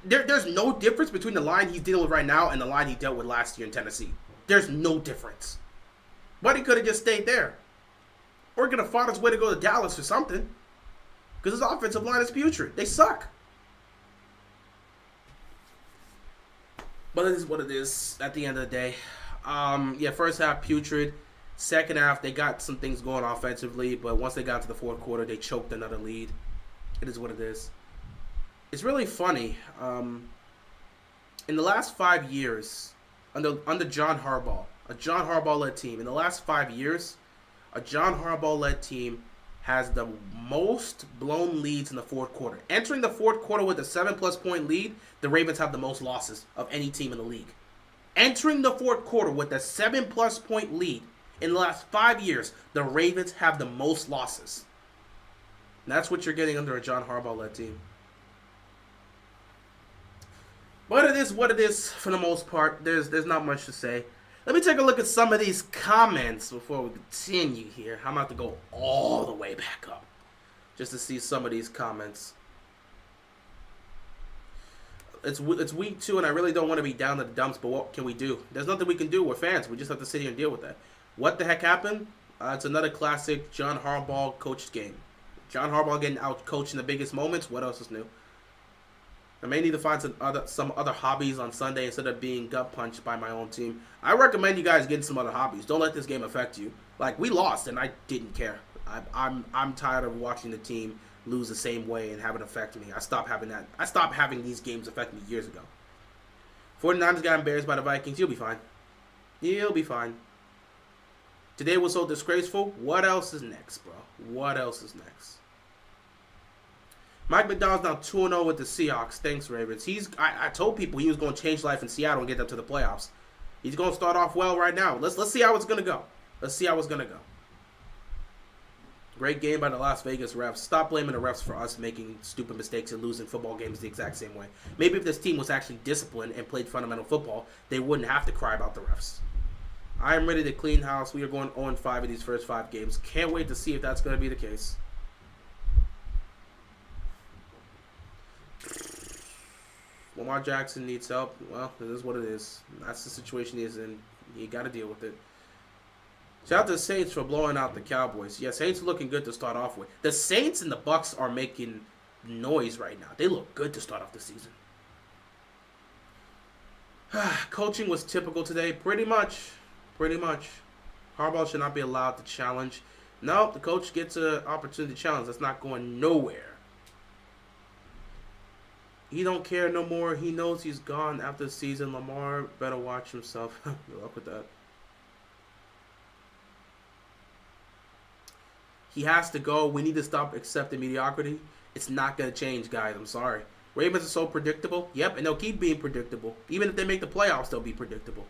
there's no difference between the line he's dealing with right now and the line he dealt with last year in Tennessee. There's no difference. Buddy could have just stayed there. Or could have fought his way to go to Dallas or something. Because his offensive line is putrid. They suck. But it is what it is at the end of the day. First half putrid. Second half, they got some things going offensively, but once they got to the fourth quarter, they choked another lead. It is what it is. It's really funny. In the last 5 years, under John Harbaugh, a John Harbaugh-led team, in the last 5 years, a John Harbaugh-led team has the most blown leads in the fourth quarter. Entering the fourth quarter with a 7+ point lead, the Ravens have the most losses of any team in the league. Entering the fourth quarter with a 7+ point lead, in the last 5 years, the Ravens have the most losses. And that's what you're getting under a John Harbaugh-led team. But it is what it is for the most part. There's not much to say. Let me take a look at some of these comments before we continue here. I'm about to go all the way back up just to see some of these comments. It's week 2, and I really don't want to be down to the dumps, but what can we do? There's nothing we can do. We're fans. We just have to sit here and deal with that. What the heck happened? It's another classic John Harbaugh coached game. John Harbaugh getting out-coached in the biggest moments. What else is new? I may need to find some other hobbies on Sunday instead of being gut punched by my own team. I recommend you guys getting some other hobbies. Don't let this game affect you. Like, we lost, and I didn't care. I'm tired of watching the team lose the same way and have it affect me. I stopped having these games affect me years ago. 49ers got embarrassed by the Vikings. You'll be fine. You'll be fine. Today was so disgraceful. What else is next, bro? What else is next? Mike Macdonald's now 2-0 with the Seahawks. Thanks, Ravens. I told people he was going to change life in Seattle and get them to the playoffs. He's going to start off well right now. Let's see how it's going to go. Let's see how it's going to go. Great game by the Las Vegas refs. Stop blaming the refs for us making stupid mistakes and losing football games the exact same way. Maybe if this team was actually disciplined and played fundamental football, they wouldn't have to cry about the refs. I am ready to clean house. We are going 0-5 in these first 5 games. Can't wait to see if that's going to be the case. Lamar Jackson needs help. Well, it is what it is. That's the situation he is in. You got to deal with it. Shout out to the Saints for blowing out the Cowboys. Yeah, Saints are looking good to start off with. The Saints and the Bucks are making noise right now. They look good to start off the season. Coaching was typical today. Pretty much. Harbaugh should not be allowed to challenge. No, the coach gets an opportunity to challenge. That's not going nowhere. He don't care no more. He knows he's gone after the season. Lamar better watch himself. Good luck with that. He has to go. We need to stop accepting mediocrity. It's not going to change, guys. I'm sorry. Ravens are so predictable. Yep, and they'll keep being predictable. Even if they make the playoffs, they'll be predictable.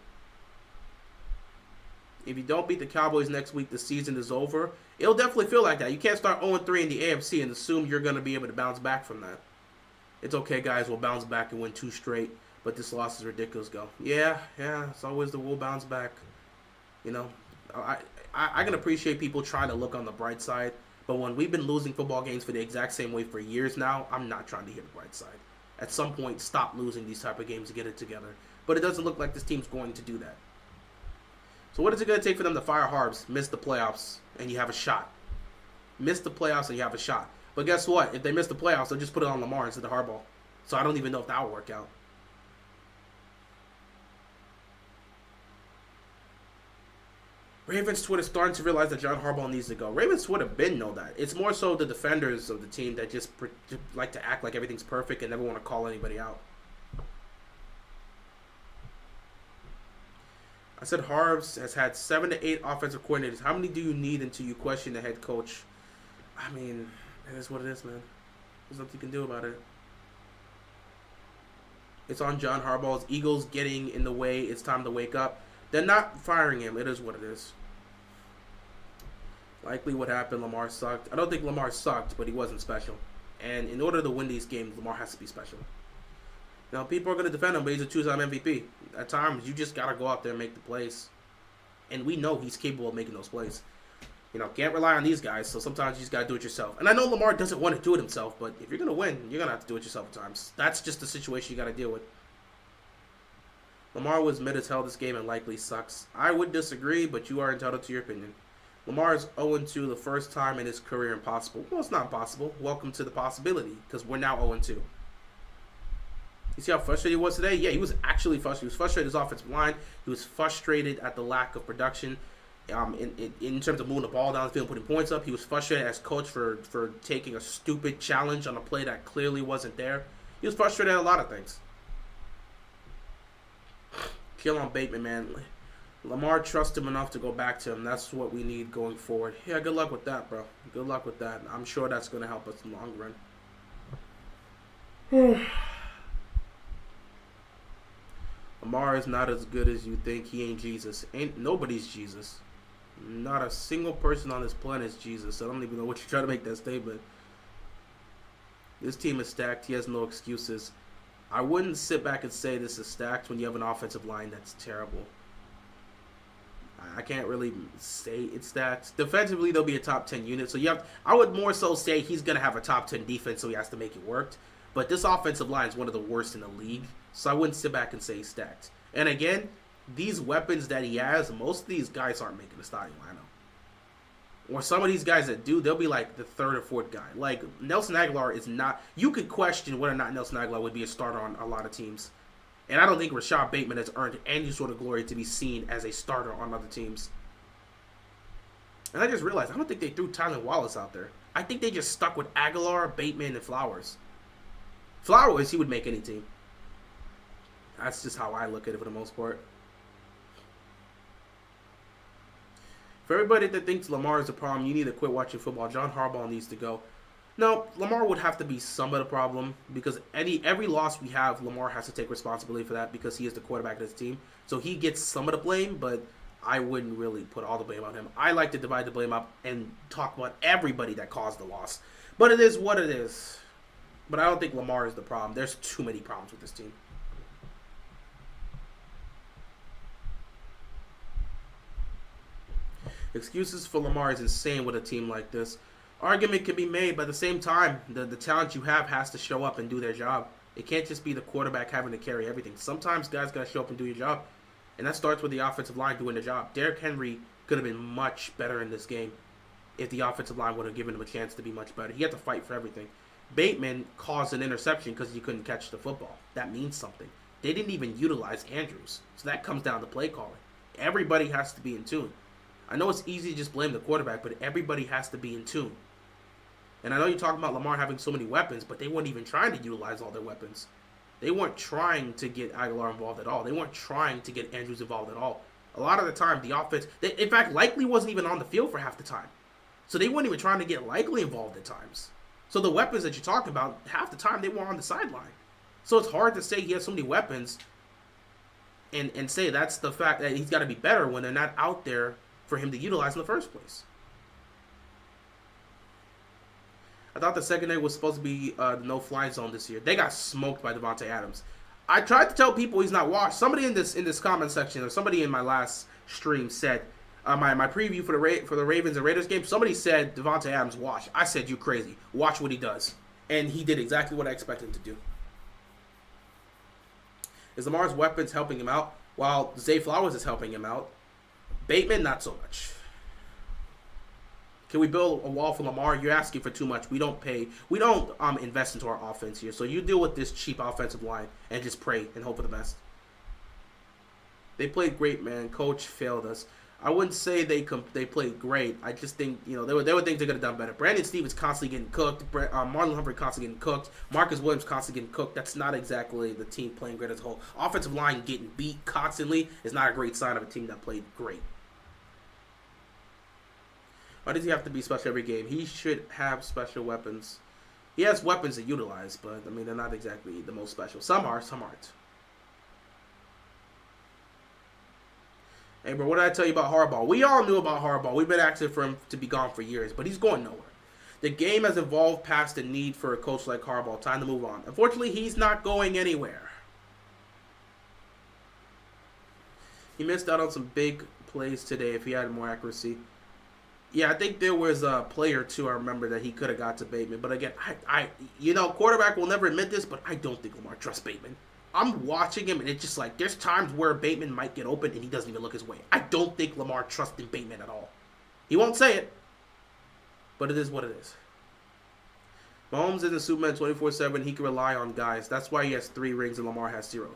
If you don't beat the Cowboys next week, the season is over. It'll definitely feel like that. You can't start 0-3 in the AFC and assume you're going to be able to bounce back from that. It's okay, guys. We'll bounce back and win 2 straight. But this loss is ridiculous, go. Yeah. It's always the we'll bounce back. You know, I can appreciate people trying to look on the bright side. But when we've been losing football games for the exact same way for years now, I'm not trying to hear the bright side. At some point, stop losing these type of games to get it together. But it doesn't look like this team's going to do that. So what is it going to take for them to fire Harbs, miss the playoffs, and you have a shot? Miss the playoffs and you have a shot. But guess what? If they miss the playoffs, they'll just put it on Lamar instead of Harbaugh. So I don't even know if that will work out. Ravens Twitter starting to realize that John Harbaugh needs to go. Ravens Twitter been know that. It's more so the defenders of the team that just like to act like everything's perfect and never want to call anybody out. I said Harbs has had 7 to 8 offensive coordinators. How many do you need until you question the head coach? I mean, it is what it is, man. There's nothing you can do about it. It's on John Harbaugh's Eagles getting in the way. It's time to wake up. They're not firing him. It is what it is. Likely what happened, Lamar sucked. I don't think Lamar sucked, but he wasn't special. And in order to win these games, Lamar has to be special. Now, people are going to defend him, but he's a 2-time MVP. At times, you just got to go out there and make the plays. And we know he's capable of making those plays. You know, can't rely on these guys, so sometimes you just got to do it yourself. And I know Lamar doesn't want to do it himself, but if you're going to win, you're going to have to do it yourself at times. That's just the situation you got to deal with. Lamar was mid as hell this game and likely sucks. I would disagree, but you are entitled to your opinion. Lamar is 0-2 the first time in his career impossible. Well, it's not possible. Welcome to the possibility, because we're now 0-2. You see how frustrated he was today? Yeah, he was actually frustrated. He was frustrated with his offensive line. He was frustrated at the lack of production in terms of moving the ball down the field and putting points up. He was frustrated as coach for taking a stupid challenge on a play that clearly wasn't there. He was frustrated at a lot of things. Kill on Bateman, man. Lamar trusts him enough to go back to him. That's what we need going forward. Yeah, good luck with that, bro. Good luck with that. I'm sure that's going to help us in the long run. Lamar is not as good as you think. He ain't Jesus. Ain't nobody's Jesus. Not a single person on this planet is Jesus. I don't even know what you're trying to make that statement. This team is stacked. He has no excuses. I wouldn't sit back and say this is stacked when you have an offensive line that's terrible. I can't really say it's stacked. Defensively, they'll be a top 10 unit. So I would more so say he's going to have a top 10 defense, so he has to make it work. But this offensive line is one of the worst in the league. So I wouldn't sit back and say he's stacked. And again, these weapons that he has, most of these guys aren't making the starting lineup. Or some of these guys that do, they'll be like the third or fourth guy. Like, Nelson Aguilar is not... You could question whether or not Nelson Aguilar would be a starter on a lot of teams. And I don't think Rashad Bateman has earned any sort of glory to be seen as a starter on other teams. And I just realized, I don't think they threw Tylan Wallace out there. I think they just stuck with Aguilar, Bateman, and Flowers. Flowers, he would make any team. That's just how I look at it for the most part. For everybody that thinks Lamar is a problem, you need to quit watching football. John Harbaugh needs to go. No, Lamar would have to be some of the problem because every loss we have, Lamar has to take responsibility for that because he is the quarterback of this team. So he gets some of the blame, but I wouldn't really put all the blame on him. I like to divide the blame up and talk about everybody that caused the loss. But it is what it is. But I don't think Lamar is the problem. There's too many problems with this team. Excuses for Lamar is insane with a team like this. Argument can be made, but at the same time, the talent you have has to show up and do their job. It can't just be the quarterback having to carry everything. Sometimes guys got to show up and do your job. And that starts with the offensive line doing their job. Derrick Henry could have been much better in this game if the offensive line would have given him a chance to be much better. He had to fight for everything. Bateman caused an interception because he couldn't catch the football. That means something. They didn't even utilize Andrews. So that comes down to play calling. Everybody has to be in tune. I know it's easy to just blame the quarterback, but everybody has to be in tune. And I know you're talking about Lamar having so many weapons, but they weren't even trying to utilize all their weapons. They weren't trying to get Aguilar involved at all. They weren't trying to get Andrews involved at all. A lot of the time, the offense, in fact, Likely wasn't even on the field for half the time. So they weren't even trying to get Likely involved at times. So the weapons that you're talking about, half the time they were on the sideline. So it's hard to say he has so many weapons and say that's the fact that he's got to be better when they're not out there for him to utilize in the first place. I thought the secondary was supposed to be the no-fly zone this year. They got smoked by Davante Adams. I tried to tell people he's not washed. Somebody in this comment section, or somebody in my last stream said, my preview for the Ravens and Raiders game, somebody said Davante Adams washed. I said, you crazy. Watch what he does. And he did exactly what I expected him to do. Is Lamar's weapons helping him out? While Zay Flowers is helping him out, Bateman, not so much. Can we build a wall for Lamar? You're asking for too much. We don't invest into our offense here. So you deal with this cheap offensive line and just pray and hope for the best. They played great, man. Coach failed us. I wouldn't say they played great. I just think, there were things they could have done better. Brandon Stevens constantly getting cooked. Marlon Humphrey constantly getting cooked. Marcus Williams constantly getting cooked. That's not exactly the team playing great as a whole. Offensive line getting beat constantly is not a great sign of a team that played great. Why does he have to be special every game? He should have special weapons. He has weapons to utilize, but, they're not exactly the most special. Some are, some aren't. Hey, bro, what did I tell you about Harbaugh? We all knew about Harbaugh. We've been asking for him to be gone for years, but he's going nowhere. The game has evolved past the need for a coach like Harbaugh. Time to move on. Unfortunately, he's not going anywhere. He missed out on some big plays today if he had more accuracy. Yeah, I think there was a play or two I remember that he could have got to Bateman. But again, quarterback will never admit this, but I don't think Lamar trusts Bateman. I'm watching him, and it's just like there's times where Bateman might get open, and he doesn't even look his way. I don't think Lamar trusts in Bateman at all. He won't say it, but it is what it is. Mahomes isn't Superman 24/7. He can rely on guys. That's why he has 3 rings and Lamar has 0.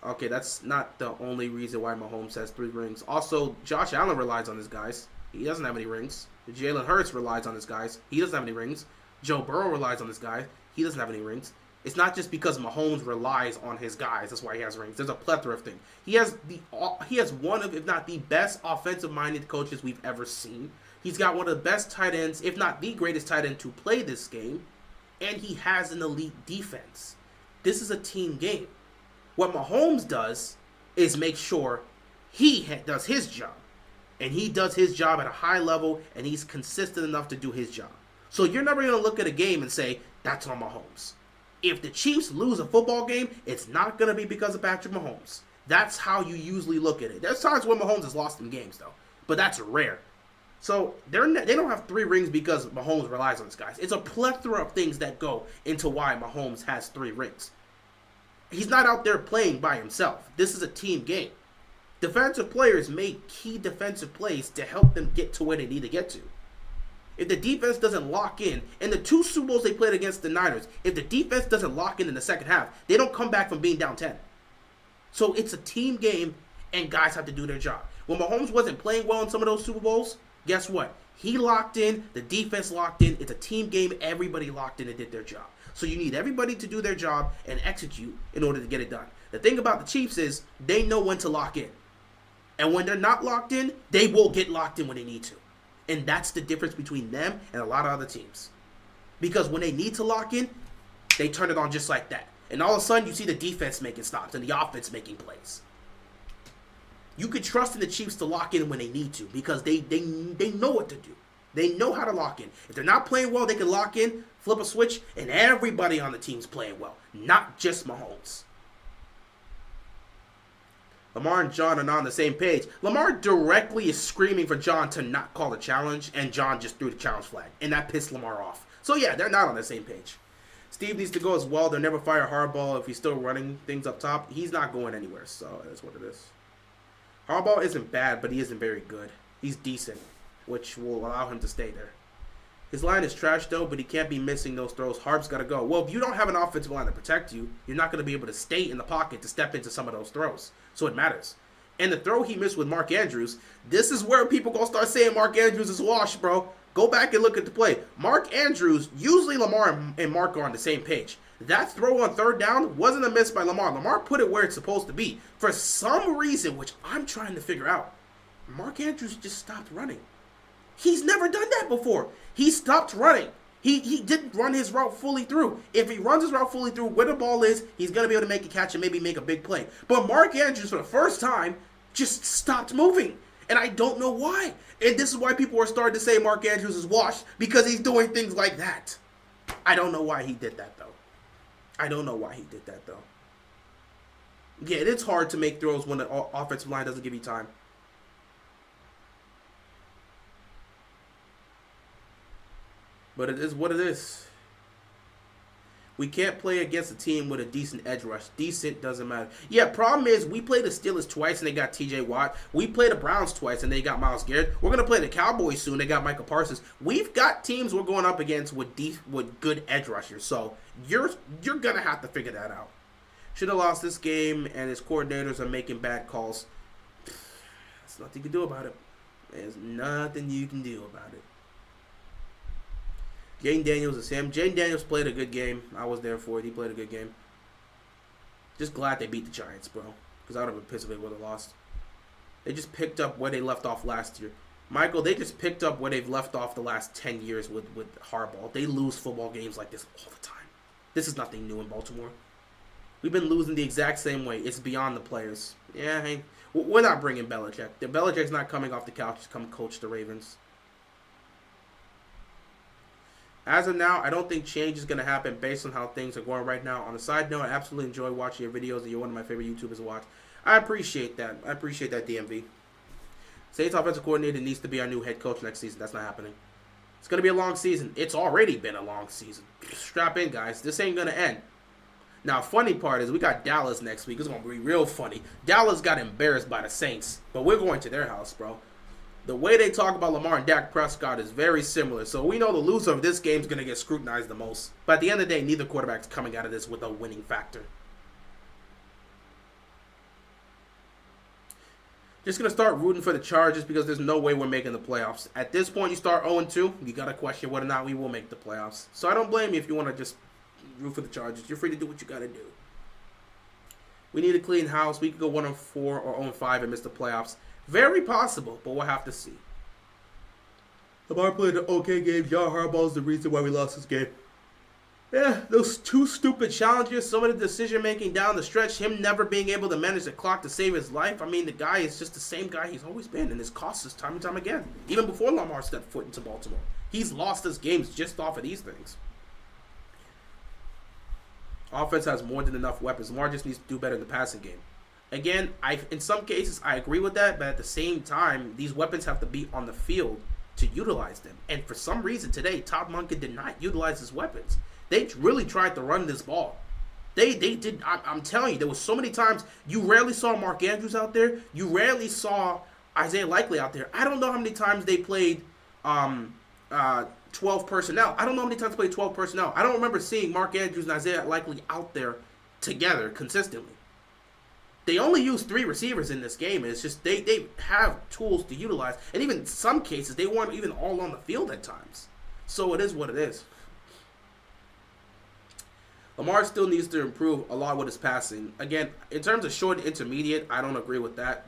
Okay, that's not the only reason why Mahomes has 3 rings. Also, Josh Allen relies on his guys. He doesn't have any rings. Jalen Hurts relies on his guys. He doesn't have any rings. Joe Burrow relies on his guys. He doesn't have any rings. It's not just because Mahomes relies on his guys. That's why he has rings. There's a plethora of things. He has one of, if not the best offensive-minded coaches we've ever seen. He's got one of the best tight ends, if not the greatest tight end to play this game. And he has an elite defense. This is a team game. What Mahomes does is make sure he does his job. And he does his job at a high level, and he's consistent enough to do his job. So you're never going to look at a game and say, that's on Mahomes. If the Chiefs lose a football game, it's not going to be because of Patrick Mahomes. That's how you usually look at it. There's times when Mahomes has lost in games, though. But that's rare. So they don't have 3 rings because Mahomes relies on his guys. It's a plethora of things that go into why Mahomes has 3 rings. He's not out there playing by himself. This is a team game. Defensive players make key defensive plays to help them get to where they need to get to. If the defense doesn't lock in the 2 Super Bowls they played against the Niners, if the defense doesn't lock in the second half, they don't come back from being down 10. So it's a team game, and guys have to do their job. When Mahomes wasn't playing well in some of those Super Bowls, guess what? He locked in, the defense locked in, it's a team game, everybody locked in and did their job. So you need everybody to do their job and execute in order to get it done. The thing about the Chiefs is they know when to lock in. And when they're not locked in, they will get locked in when they need to. And that's the difference between them and a lot of other teams. Because when they need to lock in, they turn it on just like that. And all of a sudden, you see the defense making stops and the offense making plays. You could trust in the Chiefs to lock in when they need to because they know what to do. They know how to lock in. If they're not playing well, they can lock in, flip a switch, and everybody on the team's playing well, not just Mahomes. Lamar and John are not on the same page. Lamar directly is screaming for John to not call the challenge, and John just threw the challenge flag, and that pissed Lamar off. So yeah, they're not on the same page. Steve needs to go as well. They'll never fire Harbaugh if he's still running things up top. He's not going anywhere, so that's what it is. Harbaugh isn't bad, but he isn't very good. He's decent, which will allow him to stay there. His line is trash, though, but he can't be missing those throws. Harb's got to go. Well, if you don't have an offensive line to protect you, you're not going to be able to stay in the pocket to step into some of those throws. So it matters. And the throw he missed with Mark Andrews, this is where people going to start saying Mark Andrews is washed, bro. Go back and look at the play. Mark Andrews, usually Lamar and Mark are on the same page. That throw on third down wasn't a miss by Lamar. Lamar put it where it's supposed to be. For some reason, which I'm trying to figure out, Mark Andrews just stopped running. He's never done that before. He stopped running. He didn't run his route fully through. If he runs his route fully through where the ball is, he's going to be able to make a catch and maybe make a big play. But Mark Andrews, for the first time, just stopped moving. And I don't know why. And this is why people are starting to say Mark Andrews is washed, because he's doing things like that. I don't know why he did that, though. Yeah, it's hard to make throws when the offensive line doesn't give you time. But it is what it is. We can't play against a team with a decent edge rush. Decent doesn't matter. Yeah, problem is we played the Steelers twice and they got T.J. Watt. We played the Browns twice and they got Myles Garrett. We're going to play the Cowboys soon. They got Michael Parsons. We've got teams we're going up against with good edge rushers. So you're going to have to figure that out. Should have lost this game and his coordinators are making bad calls. There's nothing you can do about it. There's nothing you can do about it. Jane Daniels and Sam. Jane Daniels played a good game. I was there for it. He played a good game. Just glad they beat the Giants, bro. Because I would have been pissed if they would have lost. They just picked up where they left off last year. Michael, they just picked up where they've left off the last 10 years with Harbaugh. They lose football games like this all the time. This is nothing new in Baltimore. We've been losing the exact same way. It's beyond the players. Yeah, hey, we're not bringing Belichick. Belichick's not coming off the couch to come coach the Ravens. As of now, I don't think change is going to happen based on how things are going right now. On a side note, I absolutely enjoy watching your videos, and you're one of my favorite YouTubers to watch. I appreciate that. DMV. Saints offensive coordinator needs to be our new head coach next season. That's not happening. It's going to be a long season. It's already been a long season. Strap in, guys. This ain't going to end. Now, funny part is we got Dallas next week. It's going to be real funny. Dallas got embarrassed by the Saints, but we're going to their house, bro. The way they talk about Lamar and Dak Prescott is very similar. So we know the loser of this game is going to get scrutinized the most. But at the end of the day, neither quarterback's coming out of this with a winning factor. Just going to start rooting for the Chargers because there's no way we're making the playoffs. At this point, you start 0-2, you got to question whether or not we will make the playoffs. So I don't blame you if you want to just root for the Chargers. You're free to do what you got to do. We need a clean house. We could go 1-4 or 0-5 and miss the playoffs. Very possible, but we'll have to see. Lamar played an okay game. John Harbaugh's the reason why we lost this game. Yeah, those two stupid challenges, some of the decision-making down the stretch, him never being able to manage the clock to save his life. I mean, the guy is just the same guy he's always been, and it's cost us time and time again. Even before Lamar stepped foot into Baltimore. He's lost his games just off of these things. Offense has more than enough weapons. Lamar just needs to do better in the passing game. Again, in some cases, I agree with that, but at the same time, these weapons have to be on the field to utilize them. And for some reason today, Todd Monken did not utilize his weapons. They really tried to run this ball. They did. I'm telling you, there was so many times you rarely saw Mark Andrews out there. You rarely saw Isaiah Likely out there. I don't know how many times they played 12 personnel. I don't know how many times they played 12 personnel. I don't remember seeing Mark Andrews and Isaiah Likely out there together consistently. They only use 3 receivers in this game. It's just they have tools to utilize. And even in some cases, they weren't even all on the field at times. So it is what it is. Lamar still needs to improve a lot with his passing. Again, in terms of short and intermediate, I don't agree with that.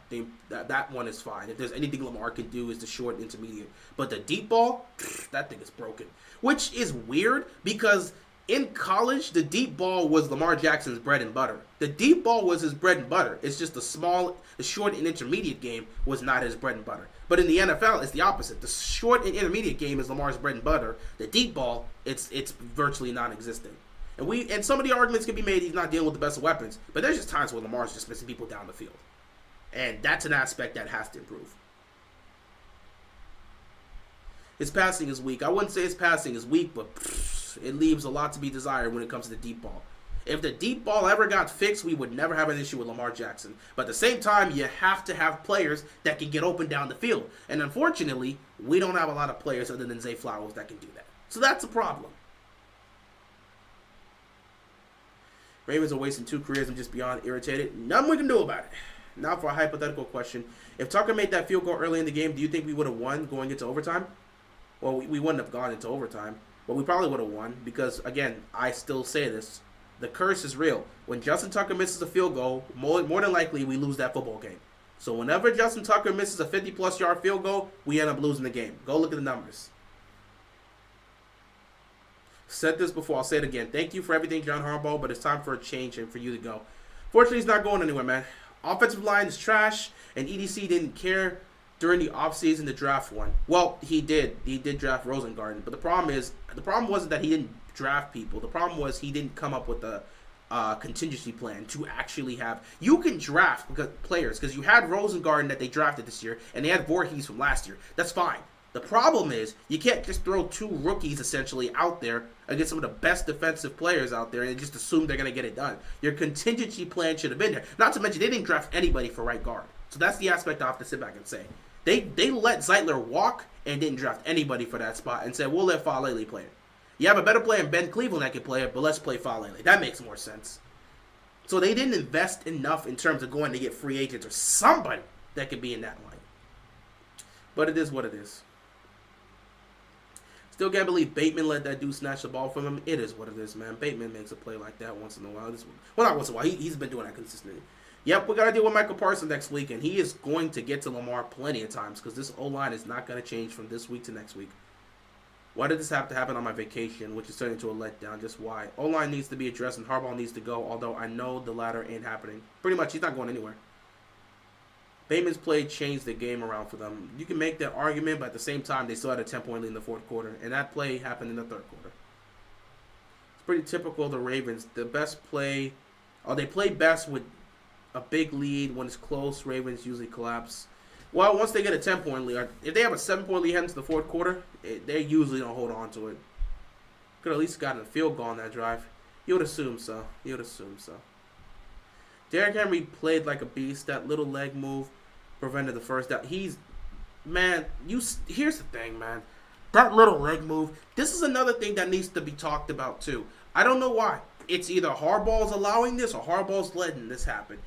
That one is fine. If there's anything Lamar can do is the short and intermediate. But the deep ball, that thing is broken. Which is weird because In college, the deep ball was Lamar Jackson's bread and butter. The deep ball was his bread and butter. It's just the short and intermediate game was not his bread and butter. But in the NFL, it's the opposite. The short and intermediate game is Lamar's bread and butter. The deep ball, it's virtually non-existent. And some of the arguments can be made he's not dealing with the best of weapons, but there's just times where Lamar's just missing people down the field. And that's an aspect that has to improve. His passing is weak. I wouldn't say his passing is weak, but it leaves a lot to be desired when it comes to the deep ball. If the deep ball ever got fixed, we would never have an issue with Lamar Jackson. But at the same time, you have to have players that can get open down the field. And unfortunately, we don't have a lot of players other than Zay Flowers that can do that. So that's a problem. Ravens are wasting 2 careers. I'm just beyond irritated. Nothing we can do about it. Now for a hypothetical question. If Tucker made that field goal early in the game, do you think we would have won going into overtime? Well, we wouldn't have gone into overtime. But we probably would have won because, again, I still say this. The curse is real. When Justin Tucker misses a field goal, more than likely we lose that football game. So whenever Justin Tucker misses a 50-plus yard field goal, we end up losing the game. Go look at the numbers. Said this before, I'll say it again. Thank you for everything, John Harbaugh, but it's time for a change and for you to go. Fortunately, he's not going anywhere, man. Offensive line is trash, and EDC didn't care during the offseason to draft one. Well, he did. He did draft Rosengarten, but the problem wasn't that he didn't draft people. The problem was he didn't come up with a contingency plan to actually have. You can draft players because you had Rosengarten that they drafted this year, and they had Voorhees from last year. That's fine. The problem is you can't just throw 2 rookies essentially out there against some of the best defensive players out there and just assume they're going to get it done. Your contingency plan should have been there. Not to mention they didn't draft anybody for right guard. So that's the aspect I have to sit back and say. They let Zeitler walk and didn't draft anybody for that spot and said, we'll let Falele play it. You have a better player in Ben Cleveland that can play it, but let's play Falele. That makes more sense. So they didn't invest enough in terms of going to get free agents or somebody that could be in that line. But it is what it is. Still can't believe Bateman let that dude snatch the ball from him. It is what it is, man. Bateman makes a play like that once in a while. Well, not once in a while. He's been doing that consistently. Yep, we got to deal with Michael Parsons next week, and he is going to get to Lamar plenty of times because this O-line is not going to change from this week to next week. Why did this have to happen on my vacation, which is turning into a letdown? Just why? O-line needs to be addressed, and Harbaugh needs to go, although I know the latter ain't happening. Pretty much, he's not going anywhere. Bateman's play changed the game around for them. You can make that argument, but at the same time, they still had a 10-point lead in the 4th quarter, and that play happened in the 3rd quarter. It's pretty typical of the Ravens. The best play, they play best with a big lead. When it's close, Ravens usually collapse. Well, once they get a 10-point lead, if they have a 7-point lead heading to the 4th quarter, they usually don't hold on to it. Could at least gotten a field goal on that drive. You would assume so. Derrick Henry played like a beast. That little leg move prevented the first down. Here's the thing, man. That little leg move, this is another thing that needs to be talked about too. I don't know why. It's either Harbaugh's allowing this or Harbaugh's letting this happen.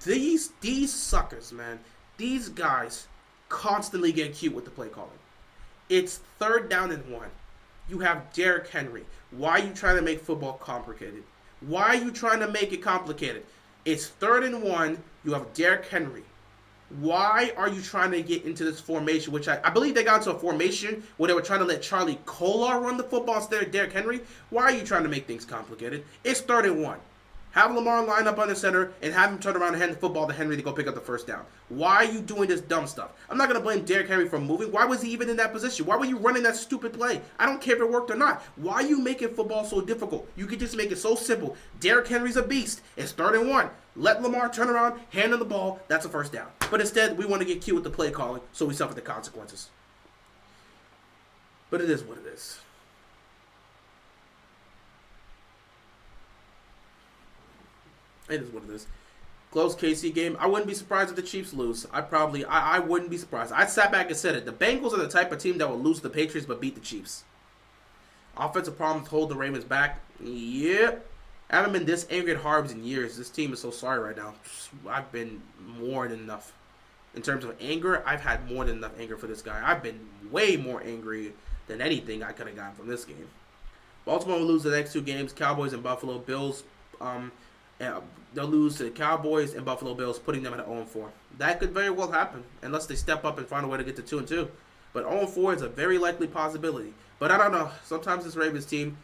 These suckers, man. These guys constantly get cute with the play calling. It's 3rd down and 1. You have Derrick Henry. Why are you trying to make football complicated? Why are you trying to make it complicated? It's 3rd and 1. You have Derrick Henry. Why are you trying to get into this formation, which I believe they got into a formation where they were trying to let Charlie Kolar run the football instead of Derrick Henry? Why are you trying to make things complicated? It's 3rd and 1. Have Lamar line up on the center and have him turn around and hand the football to Henry to go pick up the first down. Why are you doing this dumb stuff? I'm not going to blame Derrick Henry for moving. Why was he even in that position? Why were you running that stupid play? I don't care if it worked or not. Why are you making football so difficult? You could just make it so simple. Derrick Henry's a beast. It's 3rd and 1. Let Lamar turn around, hand him the ball. That's a first down. But instead, we want to get cute with the play calling, so we suffer the consequences. But it is what it is. It is what it is. Close KC game. I wouldn't be surprised if the Chiefs lose. I wouldn't be surprised. I sat back and said it. The Bengals are the type of team that will lose to the Patriots but beat the Chiefs. Offensive problems hold the Ravens back. Yep. I haven't been this angry at Harbs in years. This team is so sorry right now. I've been more than enough. In terms of anger, I've had more than enough anger for this guy. I've been way more angry than anything I could have gotten from this game. Baltimore will lose the next 2 games. Cowboys and Buffalo Bills. They'll lose to the Cowboys and Buffalo Bills, putting them at 0-4. That could very well happen, unless they step up and find a way to get to 2-2. But 0-4 is a very likely possibility. But I don't know. Sometimes this Ravens team,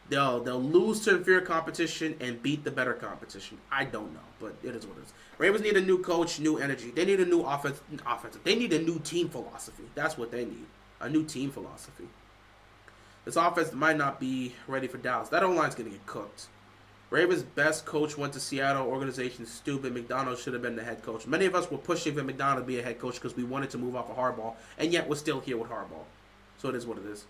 They'll lose to inferior competition and beat the better competition. I don't know, but it is what it is. Ravens need a new coach, new energy. They need a new offensive. They need a new team philosophy. That's what they need. A new team philosophy. This offense might not be ready for Dallas. That O-line's going to get cooked. Ravens' best coach went to Seattle. Organization is stupid. McDonald should have been the head coach. Many of us were pushing for McDonald to be a head coach because we wanted to move off of Harbaugh, and yet we're still here with Harbaugh. So it is what it is.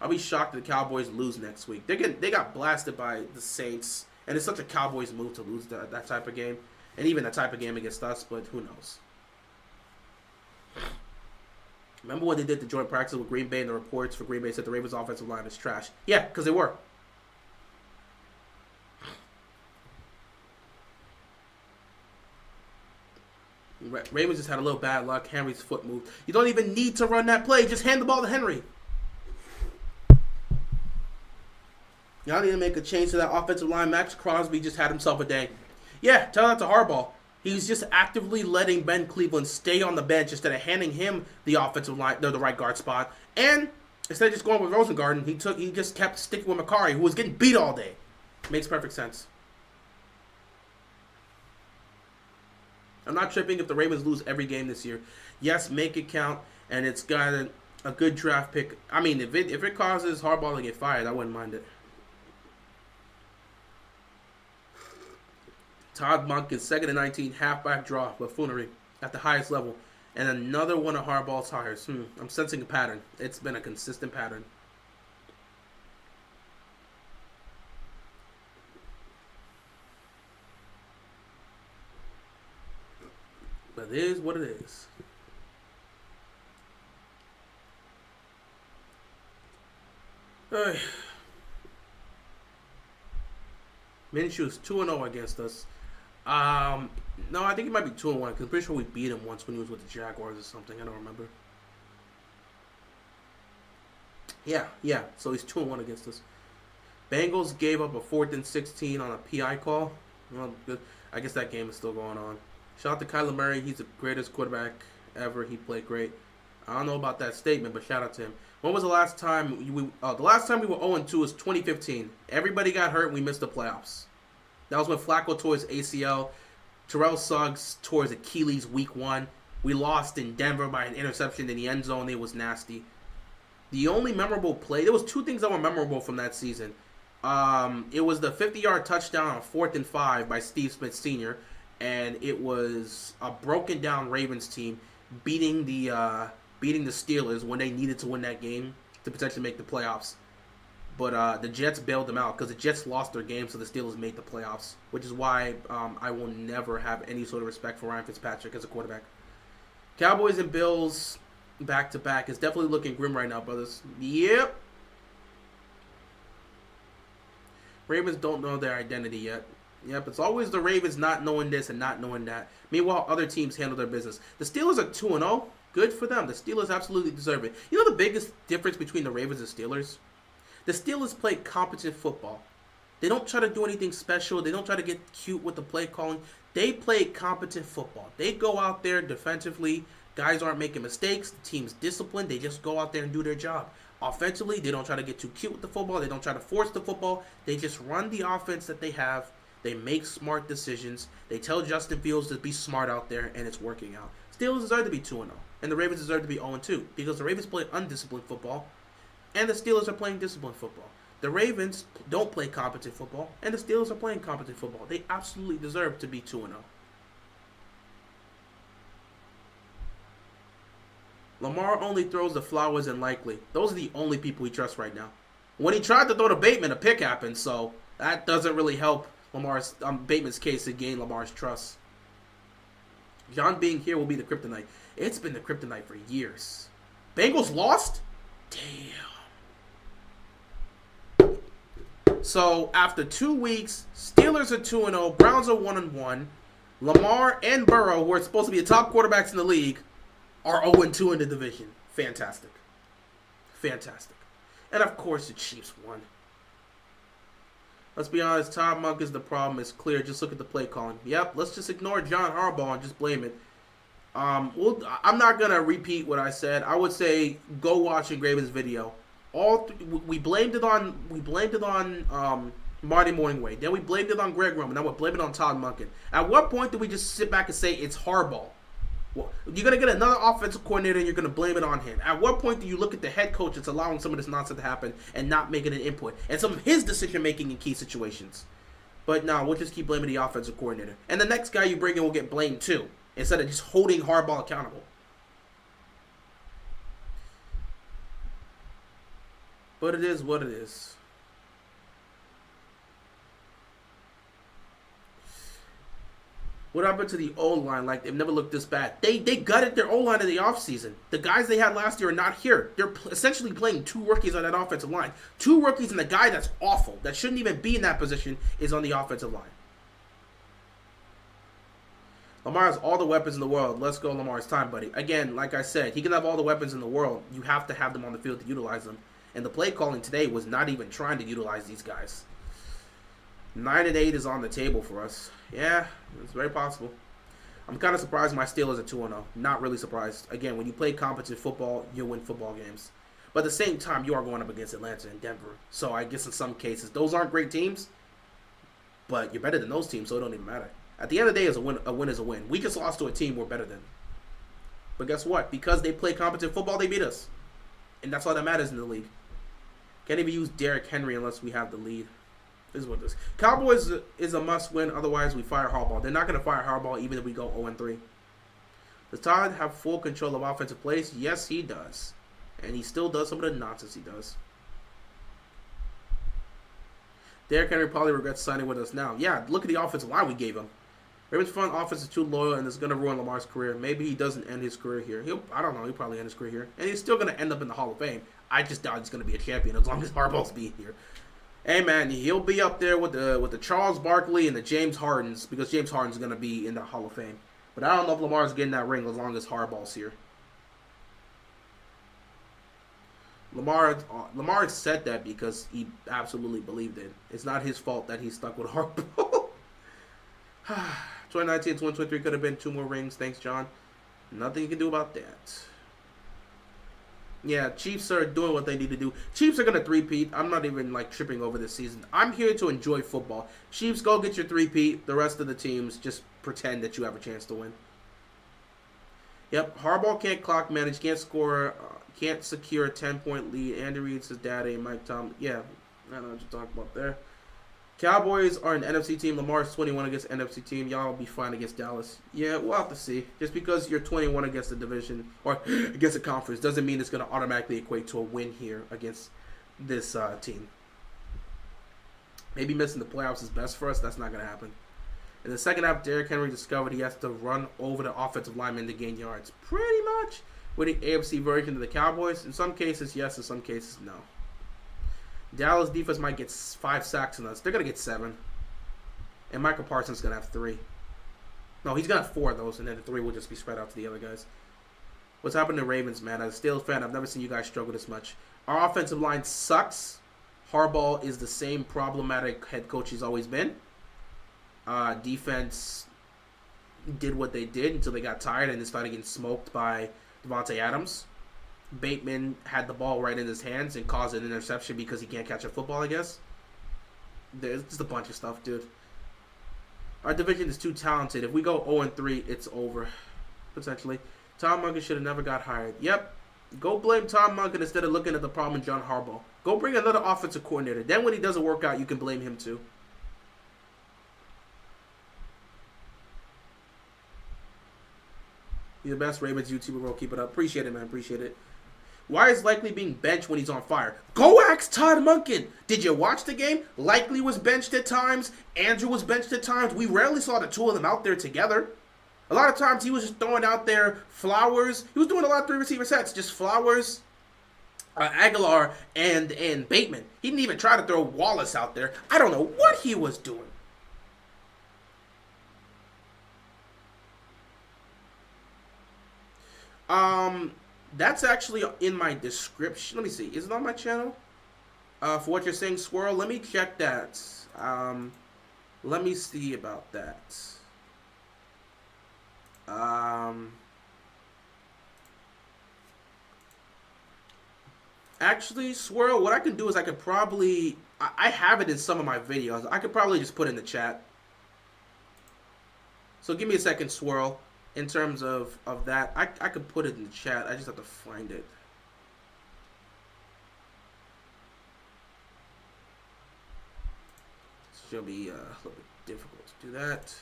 I'll be shocked if the Cowboys lose next week. They got blasted by the Saints, and it's such a Cowboys move to lose that type of game, and even that type of game against us, but who knows. Remember what they did to joint practice with Green Bay, and the reports for Green Bay said the Ravens' offensive line is trash? Yeah, because they were. Ravens just had a little bad luck. Henry's foot moved. You don't even need to run that play. Just hand the ball to Henry. Y'all need to make a change to that offensive line. Max Crosby just had himself a day. Yeah, tell that to Harbaugh. He's just actively letting Ben Cleveland stay on the bench instead of handing him the offensive line, the right guard spot. And instead of just going with Rosengarten, he just kept sticking with Makari, who was getting beat all day. Makes perfect sense. I'm not tripping if the Ravens lose every game this year. Yes, make it count, and it's got a good draft pick. I mean, if it causes Harbaugh to get fired, I wouldn't mind it. Todd Monk is 2nd and 19, halfback draw, buffoonery at the highest level. And another one of Harbaugh's hires. I'm sensing a pattern. It's been a consistent pattern. But it is what it is. Minshew's 2-0 against us. No, I think he might be 2-1 because I'm pretty sure we beat him once when he was with the Jaguars or something. I don't remember. Yeah. So he's 2-1 against us. Bengals gave up a 4th and 16 on a PI call. Well, good. I guess that game is still going on. Shout out to Kyler Murray. He's the greatest quarterback ever. He played great. I don't know about that statement, but shout out to him. When was the last time the last time we were 0-2 was 2015. Everybody got hurt and we missed the playoffs. That was when Flacco tore his ACL. Terrell Suggs tore his Achilles week 1. We lost in Denver by an interception in the end zone. It was nasty. The only memorable play, there was 2 things that were memorable from that season. It was the 50-yard touchdown on 4th and 5 by Steve Smith Sr., and it was a broken down Ravens team beating the Steelers when they needed to win that game to potentially make the playoffs. But the Jets bailed them out because the Jets lost their game, so the Steelers made the playoffs, which is why I will never have any sort of respect for Ryan Fitzpatrick as a quarterback. Cowboys and Bills back-to-back is definitely looking grim right now, brothers. Yep. Ravens don't know their identity yet. Yep, it's always the Ravens not knowing this and not knowing that. Meanwhile, other teams handle their business. The Steelers are 2-0. Good for them. The Steelers absolutely deserve it. You know the biggest difference between the Ravens and Steelers? The Steelers play competent football. They don't try to do anything special. They don't try to get cute with the play calling. They play competent football. They go out there defensively. Guys aren't making mistakes. The team's disciplined. They just go out there and do their job. Offensively, they don't try to get too cute with the football. They don't try to force the football. They just run the offense that they have. They make smart decisions. They tell Justin Fields to be smart out there, and it's working out. Steelers deserve to be 2-0, and the Ravens deserve to be 0-2 because the Ravens play undisciplined football, and the Steelers are playing disciplined football. The Ravens don't play competent football, and the Steelers are playing competent football. They absolutely deserve to be 2-0. Lamar only throws the Flowers and Likely. Those are the only people he trusts right now. When he tried to throw to Bateman, a pick happened, so that doesn't really help Bateman's case to gain Lamar's trust. John being here will be the kryptonite. It's been the kryptonite for years. Bengals lost? Damn. So, after 2 weeks, Steelers are 2-0, Browns are 1-1. Lamar and Burrow, who are supposed to be the top quarterbacks in the league, are 0-2 in the division. Fantastic. Fantastic. And of course, the Chiefs won. Let's be honest, Todd Monk is the problem. It's clear. Just look at the play calling. Yep, let's just ignore John Harbaugh and just blame it. I'm not going to repeat what I said. I would say go watch Ingraven's video. We blamed it on Marty Morningway. Then we blamed it on Greg Roman. Now we're blaming it on Todd Monken. At what point do we just sit back and say it's Harbaugh? Well, you're going to get another offensive coordinator and you're going to blame it on him. At what point do you look at the head coach that's allowing some of this nonsense to happen and not making an input? And some of his decision-making in key situations. But no, we'll just keep blaming the offensive coordinator. And the next guy you bring in will get blamed too, instead of just holding Harbaugh accountable. But it is what it is. What happened to the O-line? Like, they've never looked this bad. They gutted their O-line in the offseason. The guys they had last year are not here. They're essentially playing two rookies on that offensive line. Two rookies, and the guy that's awful, that shouldn't even be in that position, is on the offensive line. Lamar has all the weapons in the world. Let's go, Lamar. It's time, buddy. Again, like I said, he can have all the weapons in the world. You have to have them on the field to utilize them. And the play calling today was not even trying to utilize these guys. 9-8 is on the table for us. Yeah, it's very possible. I'm kind of surprised my Steelers are 2-0. Not really surprised. Again, when you play competent football, you'll win football games. But at the same time, you are going up against Atlanta and Denver. So I guess in some cases, those aren't great teams. But you're better than those teams, so it don't even matter. At the end of the day, a win is a win. We just lost to a team we're better than. But guess what? Because they play competent football, they beat us. And that's all that matters in the league. Can't even use Derrick Henry unless we have the lead. This is what this. Cowboys is a must-win. Otherwise, we fire Harbaugh. They're not going to fire Harbaugh even if we go 0-3. Does Todd have full control of offensive plays? Yes, he does. And he still does some of the nonsense he does. Derrick Henry probably regrets signing with us now. Yeah, look at the offensive line we gave him. Ravens front offense is too loyal and it's going to ruin Lamar's career. Maybe he doesn't end his career here. I don't know. He'll probably end his career here. And he's still going to end up in the Hall of Fame. I just doubt he's going to be a champion as long as Harbaugh's being here. Hey, man, he'll be up there with the Charles Barkley and the James Hardens because James Harden's going to be in the Hall of Fame. But I don't know if Lamar's getting that ring as long as Harbaugh's here. Lamar said that because he absolutely believed it. It's not his fault that he's stuck with Harbaugh. 2019, 2023 could have been 2 more rings. Thanks, John. Nothing you can do about that. Yeah, Chiefs are doing what they need to do. Chiefs are going to three-peat. I'm not even, tripping over this season. I'm here to enjoy football. Chiefs, go get your three-peat. The rest of the teams, just pretend that you have a chance to win. Yep, Harbaugh can't clock manage, can't score, can't secure a 10-point lead. Andy Reid's his daddy, Mike Tom. Yeah, I don't know what you're talking about there. Cowboys are an NFC team. Lamar's 21 against NFC team. Y'all will be fine against Dallas. Yeah, we'll have to see. Just because you're 21 against the division or against a conference doesn't mean it's going to automatically equate to a win here against this team. Maybe missing the playoffs is best for us. That's not going to happen. In the second half, Derrick Henry discovered he has to run over the offensive lineman to gain yards. Pretty much with the AFC version of the Cowboys. In some cases, yes. In some cases, no. Dallas defense might get 5 sacks on us. They're going to get 7. And Michael Parsons is going to have 3. No, he's going to have 4 of those, and then the 3 will just be spread out to the other guys. What's happened to Ravens, man? As a Steelers fan, I've never seen you guys struggle this much. Our offensive line sucks. Harbaugh is the same problematic head coach he's always been. Defense did what they did until they got tired and they started getting smoked by Devontae Adams. Bateman had the ball right in his hands and caused an interception because he can't catch a football, I guess. There's just a bunch of stuff, dude. Our division is too talented. If we go 0-3, it's over. Potentially. Tom Monken should have never got hired. Yep. Go blame Tom Monken instead of looking at the problem in John Harbaugh. Go bring another offensive coordinator. Then when he doesn't work out, you can blame him too. You're the best Ravens YouTuber, bro. Keep it up. Appreciate it, man. Appreciate it. Why is Likely being benched when he's on fire? Go ask Todd Monken. Did you watch the game? Likely was benched at times. Andrew was benched at times. We rarely saw the two of them out there together. A lot of times he was just throwing out there Flowers. He was doing a lot of 3 receiver sets. Just Flowers, Aguilar, and Bateman. He didn't even try to throw Wallace out there. I don't know what he was doing. That's actually in my description. Let me see. Is it on my channel? For what you're saying, Squirrel, let me check that. Let me see about that. Actually, Swirl, what I can do is I could probably... I have it in some of my videos. I could probably just put it in the chat. So give me a second, Swirl. In terms of that, I could put it in the chat. I just have to find it. It's going to be a little bit difficult to do that.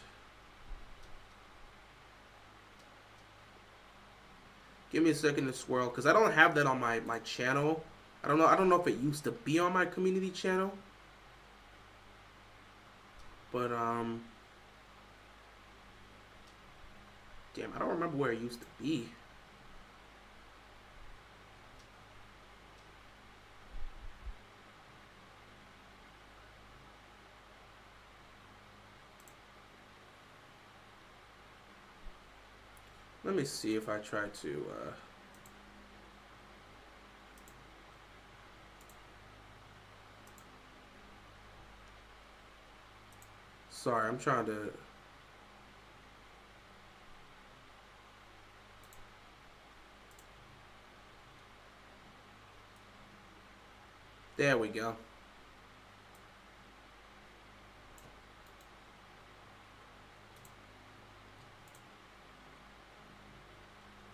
Give me a second to Swirl, because I don't have that on my channel. I don't know if it used to be on my community channel. But, damn, I don't remember where it used to be. Let me see if I try to, sorry, I'm trying to... There we go.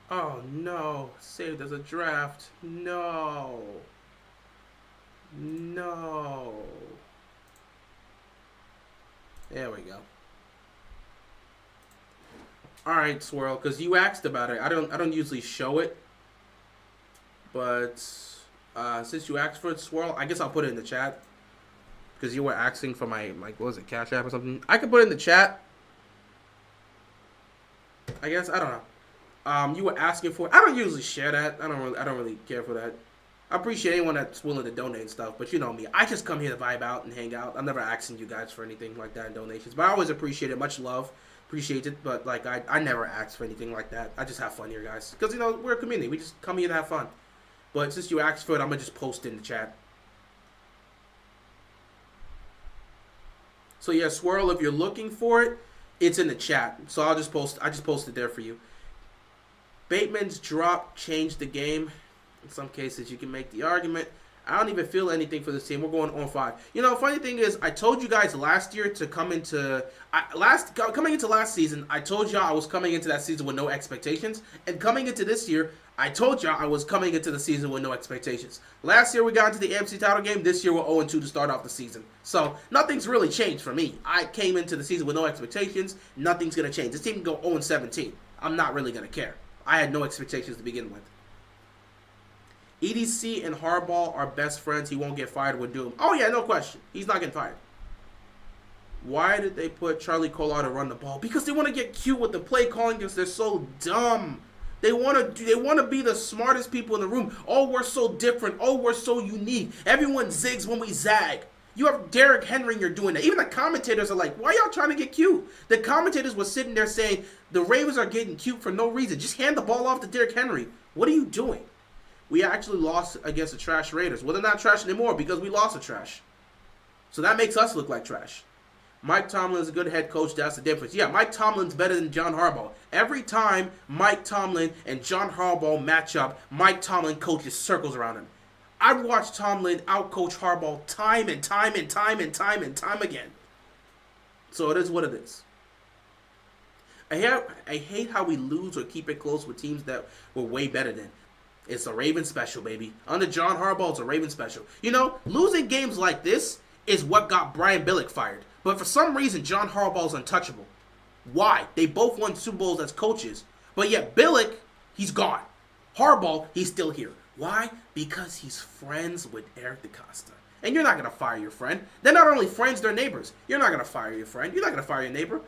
Oh no, saved as a draft. No. No. There we go. Alright, Swirl, because you asked about it. I don't usually show it. But since you asked for it, Swirl, I guess I'll put it in the chat. Because you were asking for my what was it, Cash App or something? I can put it in the chat. I guess, I don't know. You were asking for it. I don't usually share that. I don't really care for that. I appreciate anyone that's willing to donate and stuff, but you know me. I just come here to vibe out and hang out. I'm never asking you guys for anything like that in donations. But I always appreciate it. Much love. Appreciate it. But like I never ask for anything like that. I just have fun here, guys. Because you know, we're a community. We just come here to have fun. But since you asked for it, I'm gonna just post it in the chat. So yeah, Swirl, if you're looking for it, it's in the chat. So I just posted there for you. Bateman's drop changed the game. In some cases, you can make the argument. I don't even feel anything for this team. We're going on 5. You know, funny thing is, I told you guys last year to come into coming into last season. I told y'all I was coming into that season with no expectations, and coming into this year, I told y'all I was coming into the season with no expectations. Last year we got into the AFC title game. This year we're 0-2 to start off the season. So nothing's really changed for me. I came into the season with no expectations. Nothing's gonna change. This team can go 0-17. I'm not really gonna care. I had no expectations to begin with. EDC and Harbaugh are best friends. He won't get fired with Doom. Oh, yeah, no question. He's not getting fired. Why did they put Charlie Kolar to run the ball? Because they want to get cute with the play calling because they're so dumb. They want to be the smartest people in the room. Oh, we're so different. Oh, we're so unique. Everyone zigs when we zag. You have Derrick Henry and you're doing that. Even the commentators are like, why y'all trying to get cute? The commentators were sitting there saying, the Ravens are getting cute for no reason. Just hand the ball off to Derrick Henry. What are you doing? We actually lost against the trash Raiders. Well, they're not trash anymore because we lost to trash. So that makes us look like trash. Mike Tomlin is a good head coach. That's the difference. Yeah, Mike Tomlin's better than John Harbaugh. Every time Mike Tomlin and John Harbaugh match up, Mike Tomlin coaches circles around him. I've watched Tomlin outcoach Harbaugh time and time and time and time and time again. So it is what it is. I hate how we lose or keep it close with teams that we're way better than. It's a Raven special, baby. Under John Harbaugh, it's a Raven special. You know, losing games like this is what got Brian Billick fired. But for some reason, John Harbaugh's untouchable. Why? They both won Super Bowls as coaches. But yet Billick, he's gone. Harbaugh, he's still here. Why? Because he's friends with Eric DeCosta. And you're not going to fire your friend. They're not only friends, they're neighbors. You're not going to fire your friend. You're not going to fire your neighbor.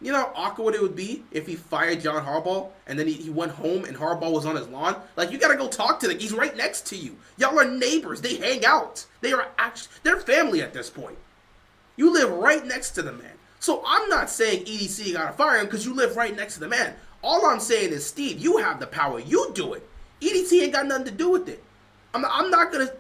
You know how awkward it would be if he fired John Harbaugh and then he went home and Harbaugh was on his lawn? Like, you got to go talk to them. He's right next to you. Y'all are neighbors. They hang out. They're family at this point. You live right next to the man. So I'm not saying EDC got to fire him because you live right next to the man. All I'm saying is, Steve, you have the power. You do it. EDC ain't got nothing to do with it. I'm not going to...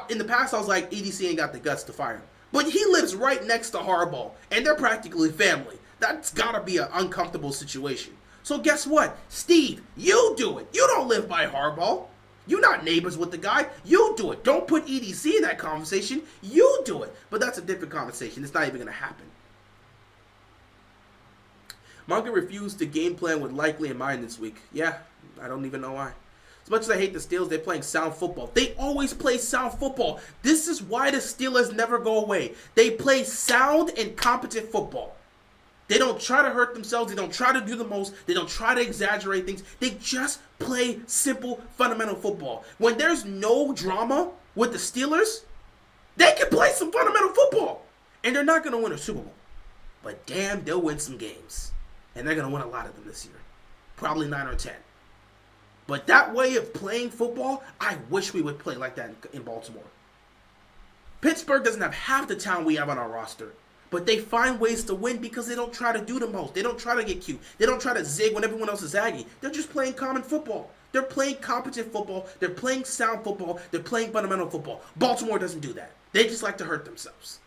In the past, I was like, EDC ain't got the guts to fire him. But he lives right next to Harbaugh, and they're practically family. That's got to be an uncomfortable situation. So guess what? Steve, you do it. You don't live by Harbaugh. You're not neighbors with the guy. You do it. Don't put EDC in that conversation. You do it. But that's a different conversation. It's not even going to happen. Monken refused to game plan with Likely in mind this week. Yeah, I don't even know why. As much as I hate the Steelers, they're playing sound football. They always play sound football. This is why the Steelers never go away. They play sound and competent football. They don't try to hurt themselves. They don't try to do the most. They don't try to exaggerate things. They just play simple, fundamental football. When there's no drama with the Steelers, they can play some fundamental football. And they're not going to win a Super Bowl. But damn, they'll win some games. And they're going to win a lot of them this year. Probably 9 or 10. But that way of playing football, I wish we would play like that in Baltimore. Pittsburgh doesn't have half the talent we have on our roster. But they find ways to win because they don't try to do the most. They don't try to get cute. They don't try to zig when everyone else is zagging. They're just playing common football. They're playing competent football. They're playing sound football. They're playing fundamental football. Baltimore doesn't do that. They just like to hurt themselves.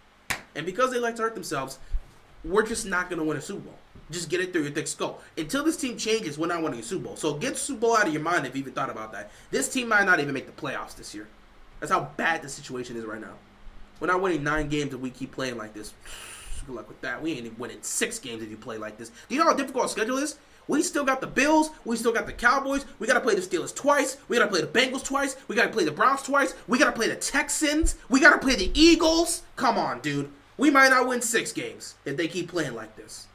And because they like to hurt themselves, we're just not going to win a Super Bowl. Just get it through your thick skull. Until this team changes, we're not winning a Super Bowl. So get Super Bowl out of your mind if you even thought about that. This team might not even make the playoffs this year. That's how bad the situation is right now. We're not winning 9 games if we keep playing like this. Good luck with that. We ain't even winning 6 games if you play like this. Do you know how difficult our schedule is? We still got the Bills. We still got the Cowboys. We got to play the Steelers twice. We got to play the Bengals twice. We got to play the Browns twice. We got to play the Texans. We got to play the Eagles. Come on, dude. We might not win 6 games if they keep playing like this.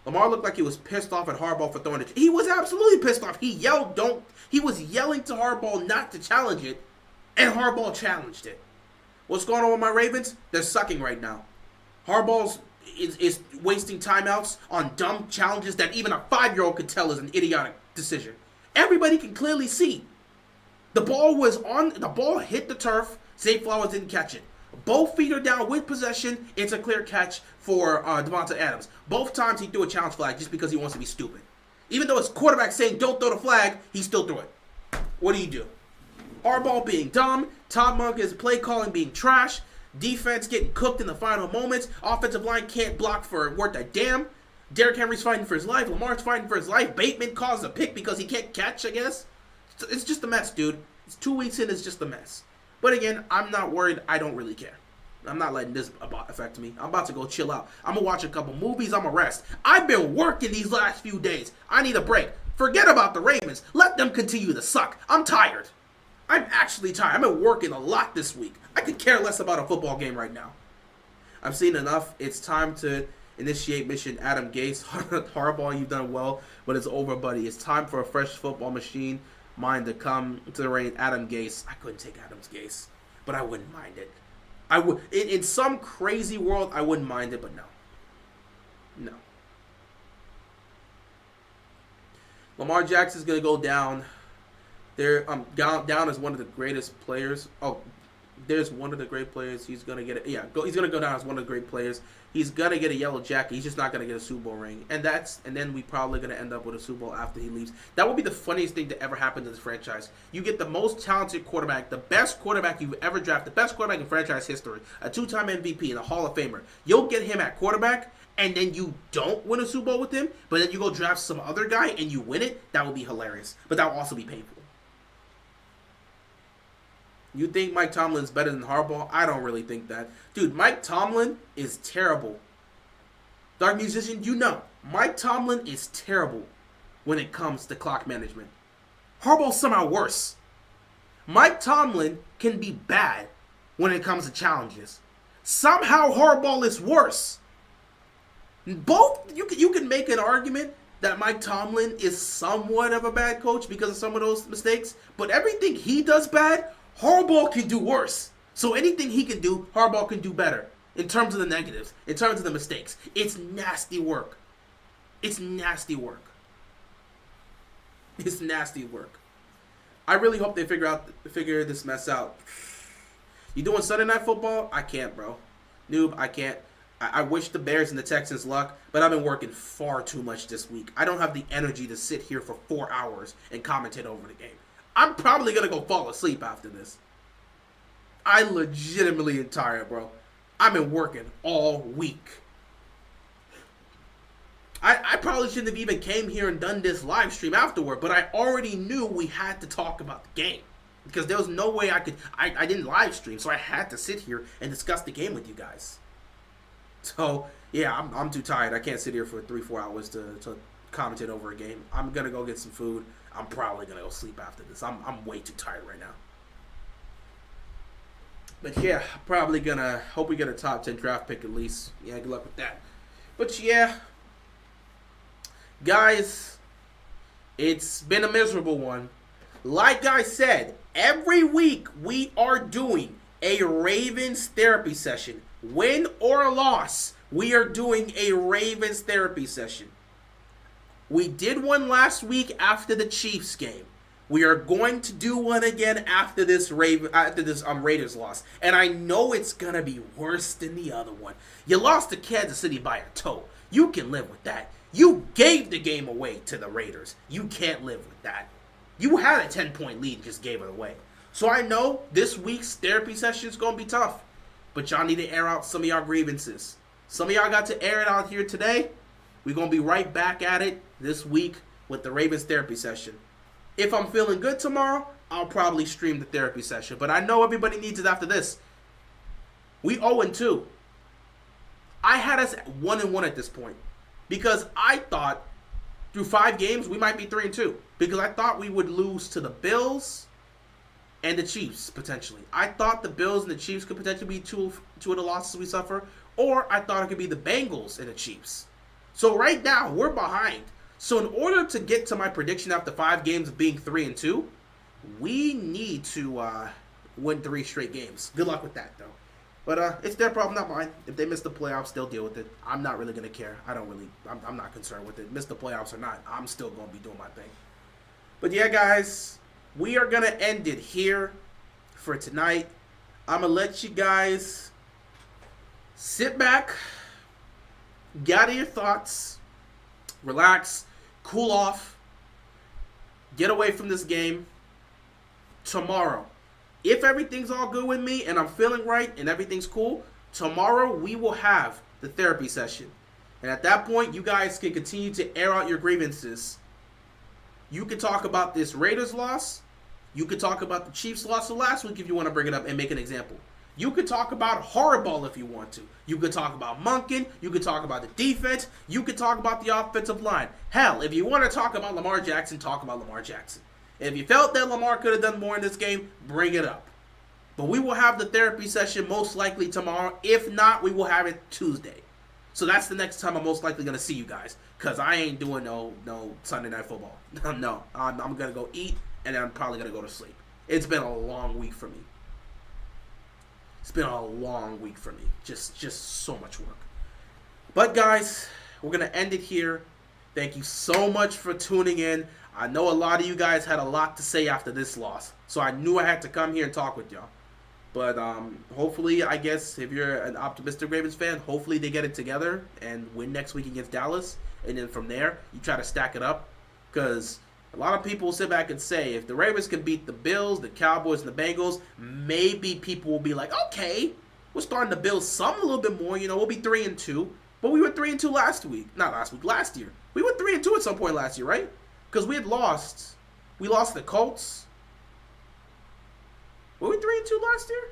Lamar looked like he was pissed off at Harbaugh for throwing it. He was absolutely pissed off. He yelled, don't. He was yelling to Harbaugh not to challenge it, and Harbaugh challenged it. What's going on with my Ravens? They're sucking right now. Harbaugh is wasting timeouts on dumb challenges that even a 5-year-old could tell is an idiotic decision. Everybody can clearly see. The ball hit the turf. Zay Flowers didn't catch it. Both feet are down with possession. It's a clear catch for Devonta Adams. Both times he threw a challenge flag just because he wants to be stupid. Even though his quarterback saying don't throw the flag, he still threw it. What do you do? Harbaugh being dumb. Todd Monken's play calling being trash. Defense getting cooked in the final moments. Offensive line can't block for worth a damn. Derrick Henry's fighting for his life. Lamar's fighting for his life. Bateman caused a pick because he can't catch, I guess. It's just a mess, dude. It's 2 weeks in, it's just a mess. But again, I'm not worried. I don't really care. I'm not letting this affect me. I'm about to go chill out. I'm going to watch a couple movies. I'm going to rest. I've been working these last few days. I need a break. Forget about the Ravens. Let them continue to suck. I'm tired. I'm actually tired. I've been working a lot this week. I could care less about a football game right now. I've seen enough. It's time to initiate mission Adam Gase. Harbaugh, you've done well, but it's over, buddy. It's time for a fresh football machine mind to come to the reign. Adam Gase. I couldn't take Adam's Gase, but I wouldn't mind it. I would in some crazy world. I wouldn't mind it, but no. Lamar Jackson's gonna go down. They're down as one of the greatest players. Oh, there's one of the great players. He's gonna get it. Yeah, he's gonna go down as one of the great players. He's gonna get a yellow jacket. He's just not gonna get a Super Bowl ring. And then we probably gonna end up with a Super Bowl after he leaves. That would be the funniest thing to ever happen to this franchise. You get the most talented quarterback, the best quarterback you've ever drafted, the best quarterback in franchise history, a 2-time MVP and a Hall of Famer. You'll get him at quarterback, and then you don't win a Super Bowl with him, but then you go draft some other guy and you win it. That would be hilarious. But that would also be painful. You think Mike Tomlin's better than Harbaugh? I don't really think that. Dude, Mike Tomlin is terrible. Dark Musician, you know, Mike Tomlin is terrible when it comes to clock management. Harbaugh's somehow worse. Mike Tomlin can be bad when it comes to challenges. Somehow Harbaugh is worse. Both, you can make an argument that Mike Tomlin is somewhat of a bad coach because of some of those mistakes, but everything he does bad, Harbaugh can do worse. So anything he can do, Harbaugh can do better. In terms of the negatives, in terms of the mistakes. It's nasty work. It's nasty work. It's nasty work. I really hope they figure this mess out. You doing Sunday Night Football? I can't, bro. Noob, I can't. I wish the Bears and the Texans luck, but I've been working far too much this week. I don't have the energy to sit here for 4 hours and commentate over the game. I'm probably going to go fall asleep after this. I legitimately am tired, bro. I've been working all week. I probably shouldn't have even came here and done this live stream afterward, but I already knew we had to talk about the game. because there was no way I could. I didn't live stream, so I had to sit here and discuss the game with you guys. So yeah, I'm too tired. I can't sit here for 3-4 hours to commentate over a game. I'm gonna go get some food. I'm probably gonna go sleep after this. I'm way too tired right now. But yeah, probably gonna hope we get a top 10 draft pick at least. Yeah, good luck with that. But yeah, guys, it's been a miserable one. Like I said, every week we are doing a Ravens therapy session. Win or loss, we are doing a Ravens therapy session. We did one last week after the Chiefs game. We are going to do one again after this Raiders loss. And I know it's going to be worse than the other one. You lost to Kansas City by a toe. You can live with that. You gave the game away to the Raiders. You can't live with that. You had a 10-point lead and just gave it away. So I know this week's therapy session is going to be tough. But y'all need to air out some of y'all grievances. Some of y'all got to air it out here today. We're going to be right back at it this week with the Ravens therapy session. If I'm feeling good tomorrow, I'll probably stream the therapy session. But I know everybody needs it after this. We 0-2. I had us 1-1 at this point. Because I thought through 5 games, we might be 3-2. Because I thought we would lose to the Bills and the Chiefs, potentially. I thought the Bills and the Chiefs could potentially be two of the losses we suffer. Or I thought it could be the Bengals and the Chiefs. So right now, we're behind. So in order to get to my prediction after 5 games of being 3-2, we need to win 3 straight games. Good luck with that, though. But it's their problem, not mine. If they miss the playoffs, they'll deal with it. I'm not really going to care. I'm not concerned with it. Miss the playoffs or not, I'm still going to be doing my thing. But yeah, guys, we are going to end it here for tonight. I'm going to let you guys sit back, gather your thoughts, relax, cool off, get away from this game. Tomorrow, if everything's all good with me and I'm feeling right and everything's cool, tomorrow we will have the therapy session. And at that point, you guys can continue to air out your grievances. You can talk about this Raiders loss. You could talk about the Chiefs loss of last week if you want to bring it up and make an example. You could talk about Horrible if you want to. You could talk about Monken. You could talk about the defense. You could talk about the offensive line. Hell, if you want to talk about Lamar Jackson, talk about Lamar Jackson. If you felt that Lamar could have done more in this game, bring it up. But we will have the therapy session most likely tomorrow. If not, we will have it Tuesday. So that's the next time I'm most likely going to see you guys. Because I ain't doing no Sunday Night Football. No, I'm going to go eat, and then I'm probably going to go to sleep. It's been a long week for me. It's been a long week for me. Just so much work. But guys, we're going to end it here. Thank you so much for tuning in. I know a lot of you guys had a lot to say after this loss. So I knew I had to come here and talk with y'all. But hopefully, I guess, if you're an optimistic Ravens fan, hopefully they get it together and win next week against Dallas. And then from there, you try to stack it up. Because a lot of people will sit back and say, if the Ravens can beat the Bills, the Cowboys, and the Bengals, maybe people will be like, okay, we're starting to build some a little bit more. You know, we'll be 3-2. But we were 3-2 last year. We were 3-2 at some point last year, right? Because we had lost. We lost the Colts. Were we 3-2 last year?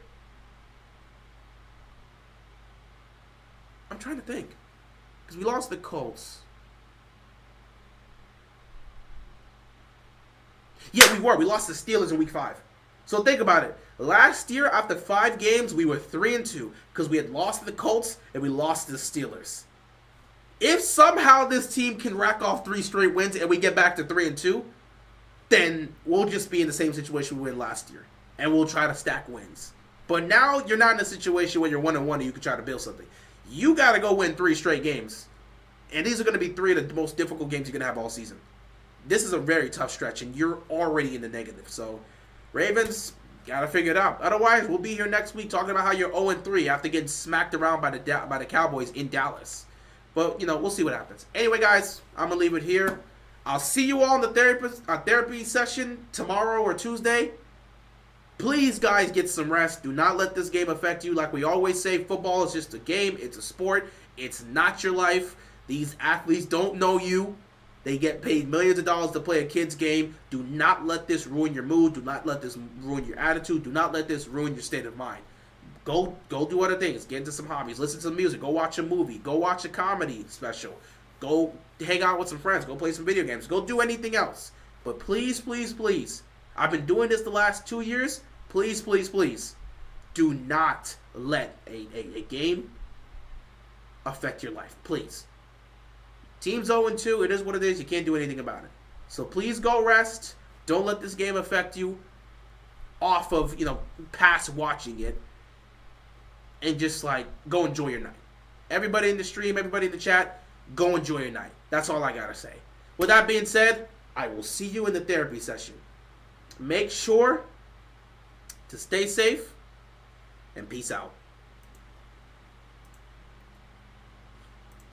I'm trying to think. Because we lost the Colts. Yeah, we were. We lost the Steelers in week 5. So think about it. Last year, after 5 games, we were 3-2. Because we had lost to the Colts and we lost to the Steelers. If somehow this team can rack off 3 straight wins and we get back to 3-2, then we'll just be in the same situation we were in last year. And we'll try to stack wins. But now you're not in a situation where you're 1-1 and you can try to build something. You got to go win 3 straight games. And these are going to be 3 of the most difficult games you're going to have all season. This is a very tough stretch, and you're already in the negative. So, Ravens, got to figure it out. Otherwise, we'll be here next week talking about how you're 0-3 after getting smacked around by the Cowboys in Dallas. But, you know, we'll see what happens. Anyway, guys, I'm going to leave it here. I'll see you all in the therapy session tomorrow or Tuesday. Please, guys, get some rest. Do not let this game affect you. Like we always say, football is just a game. It's a sport. It's not your life. These athletes don't know you. They get paid millions of dollars to play a kid's game. Do not let this ruin your mood. Do not let this ruin your attitude. Do not let this ruin your state of mind. Go do other things. Get into some hobbies. Listen to some music. Go watch a movie. Go watch a comedy special. Go hang out with some friends. Go play some video games. Go do anything else. But please, please, please, I've been doing this the last 2 years. Please, please, please, do not let a game affect your life. Please. Team's 0-2. It is what it is. You can't do anything about it. So please go rest. Don't let this game affect you off of, past watching it. And just, go enjoy your night. Everybody in the stream, everybody in the chat, go enjoy your night. That's all I got to say. With that being said, I will see you in the therapy session. Make sure to stay safe and peace out.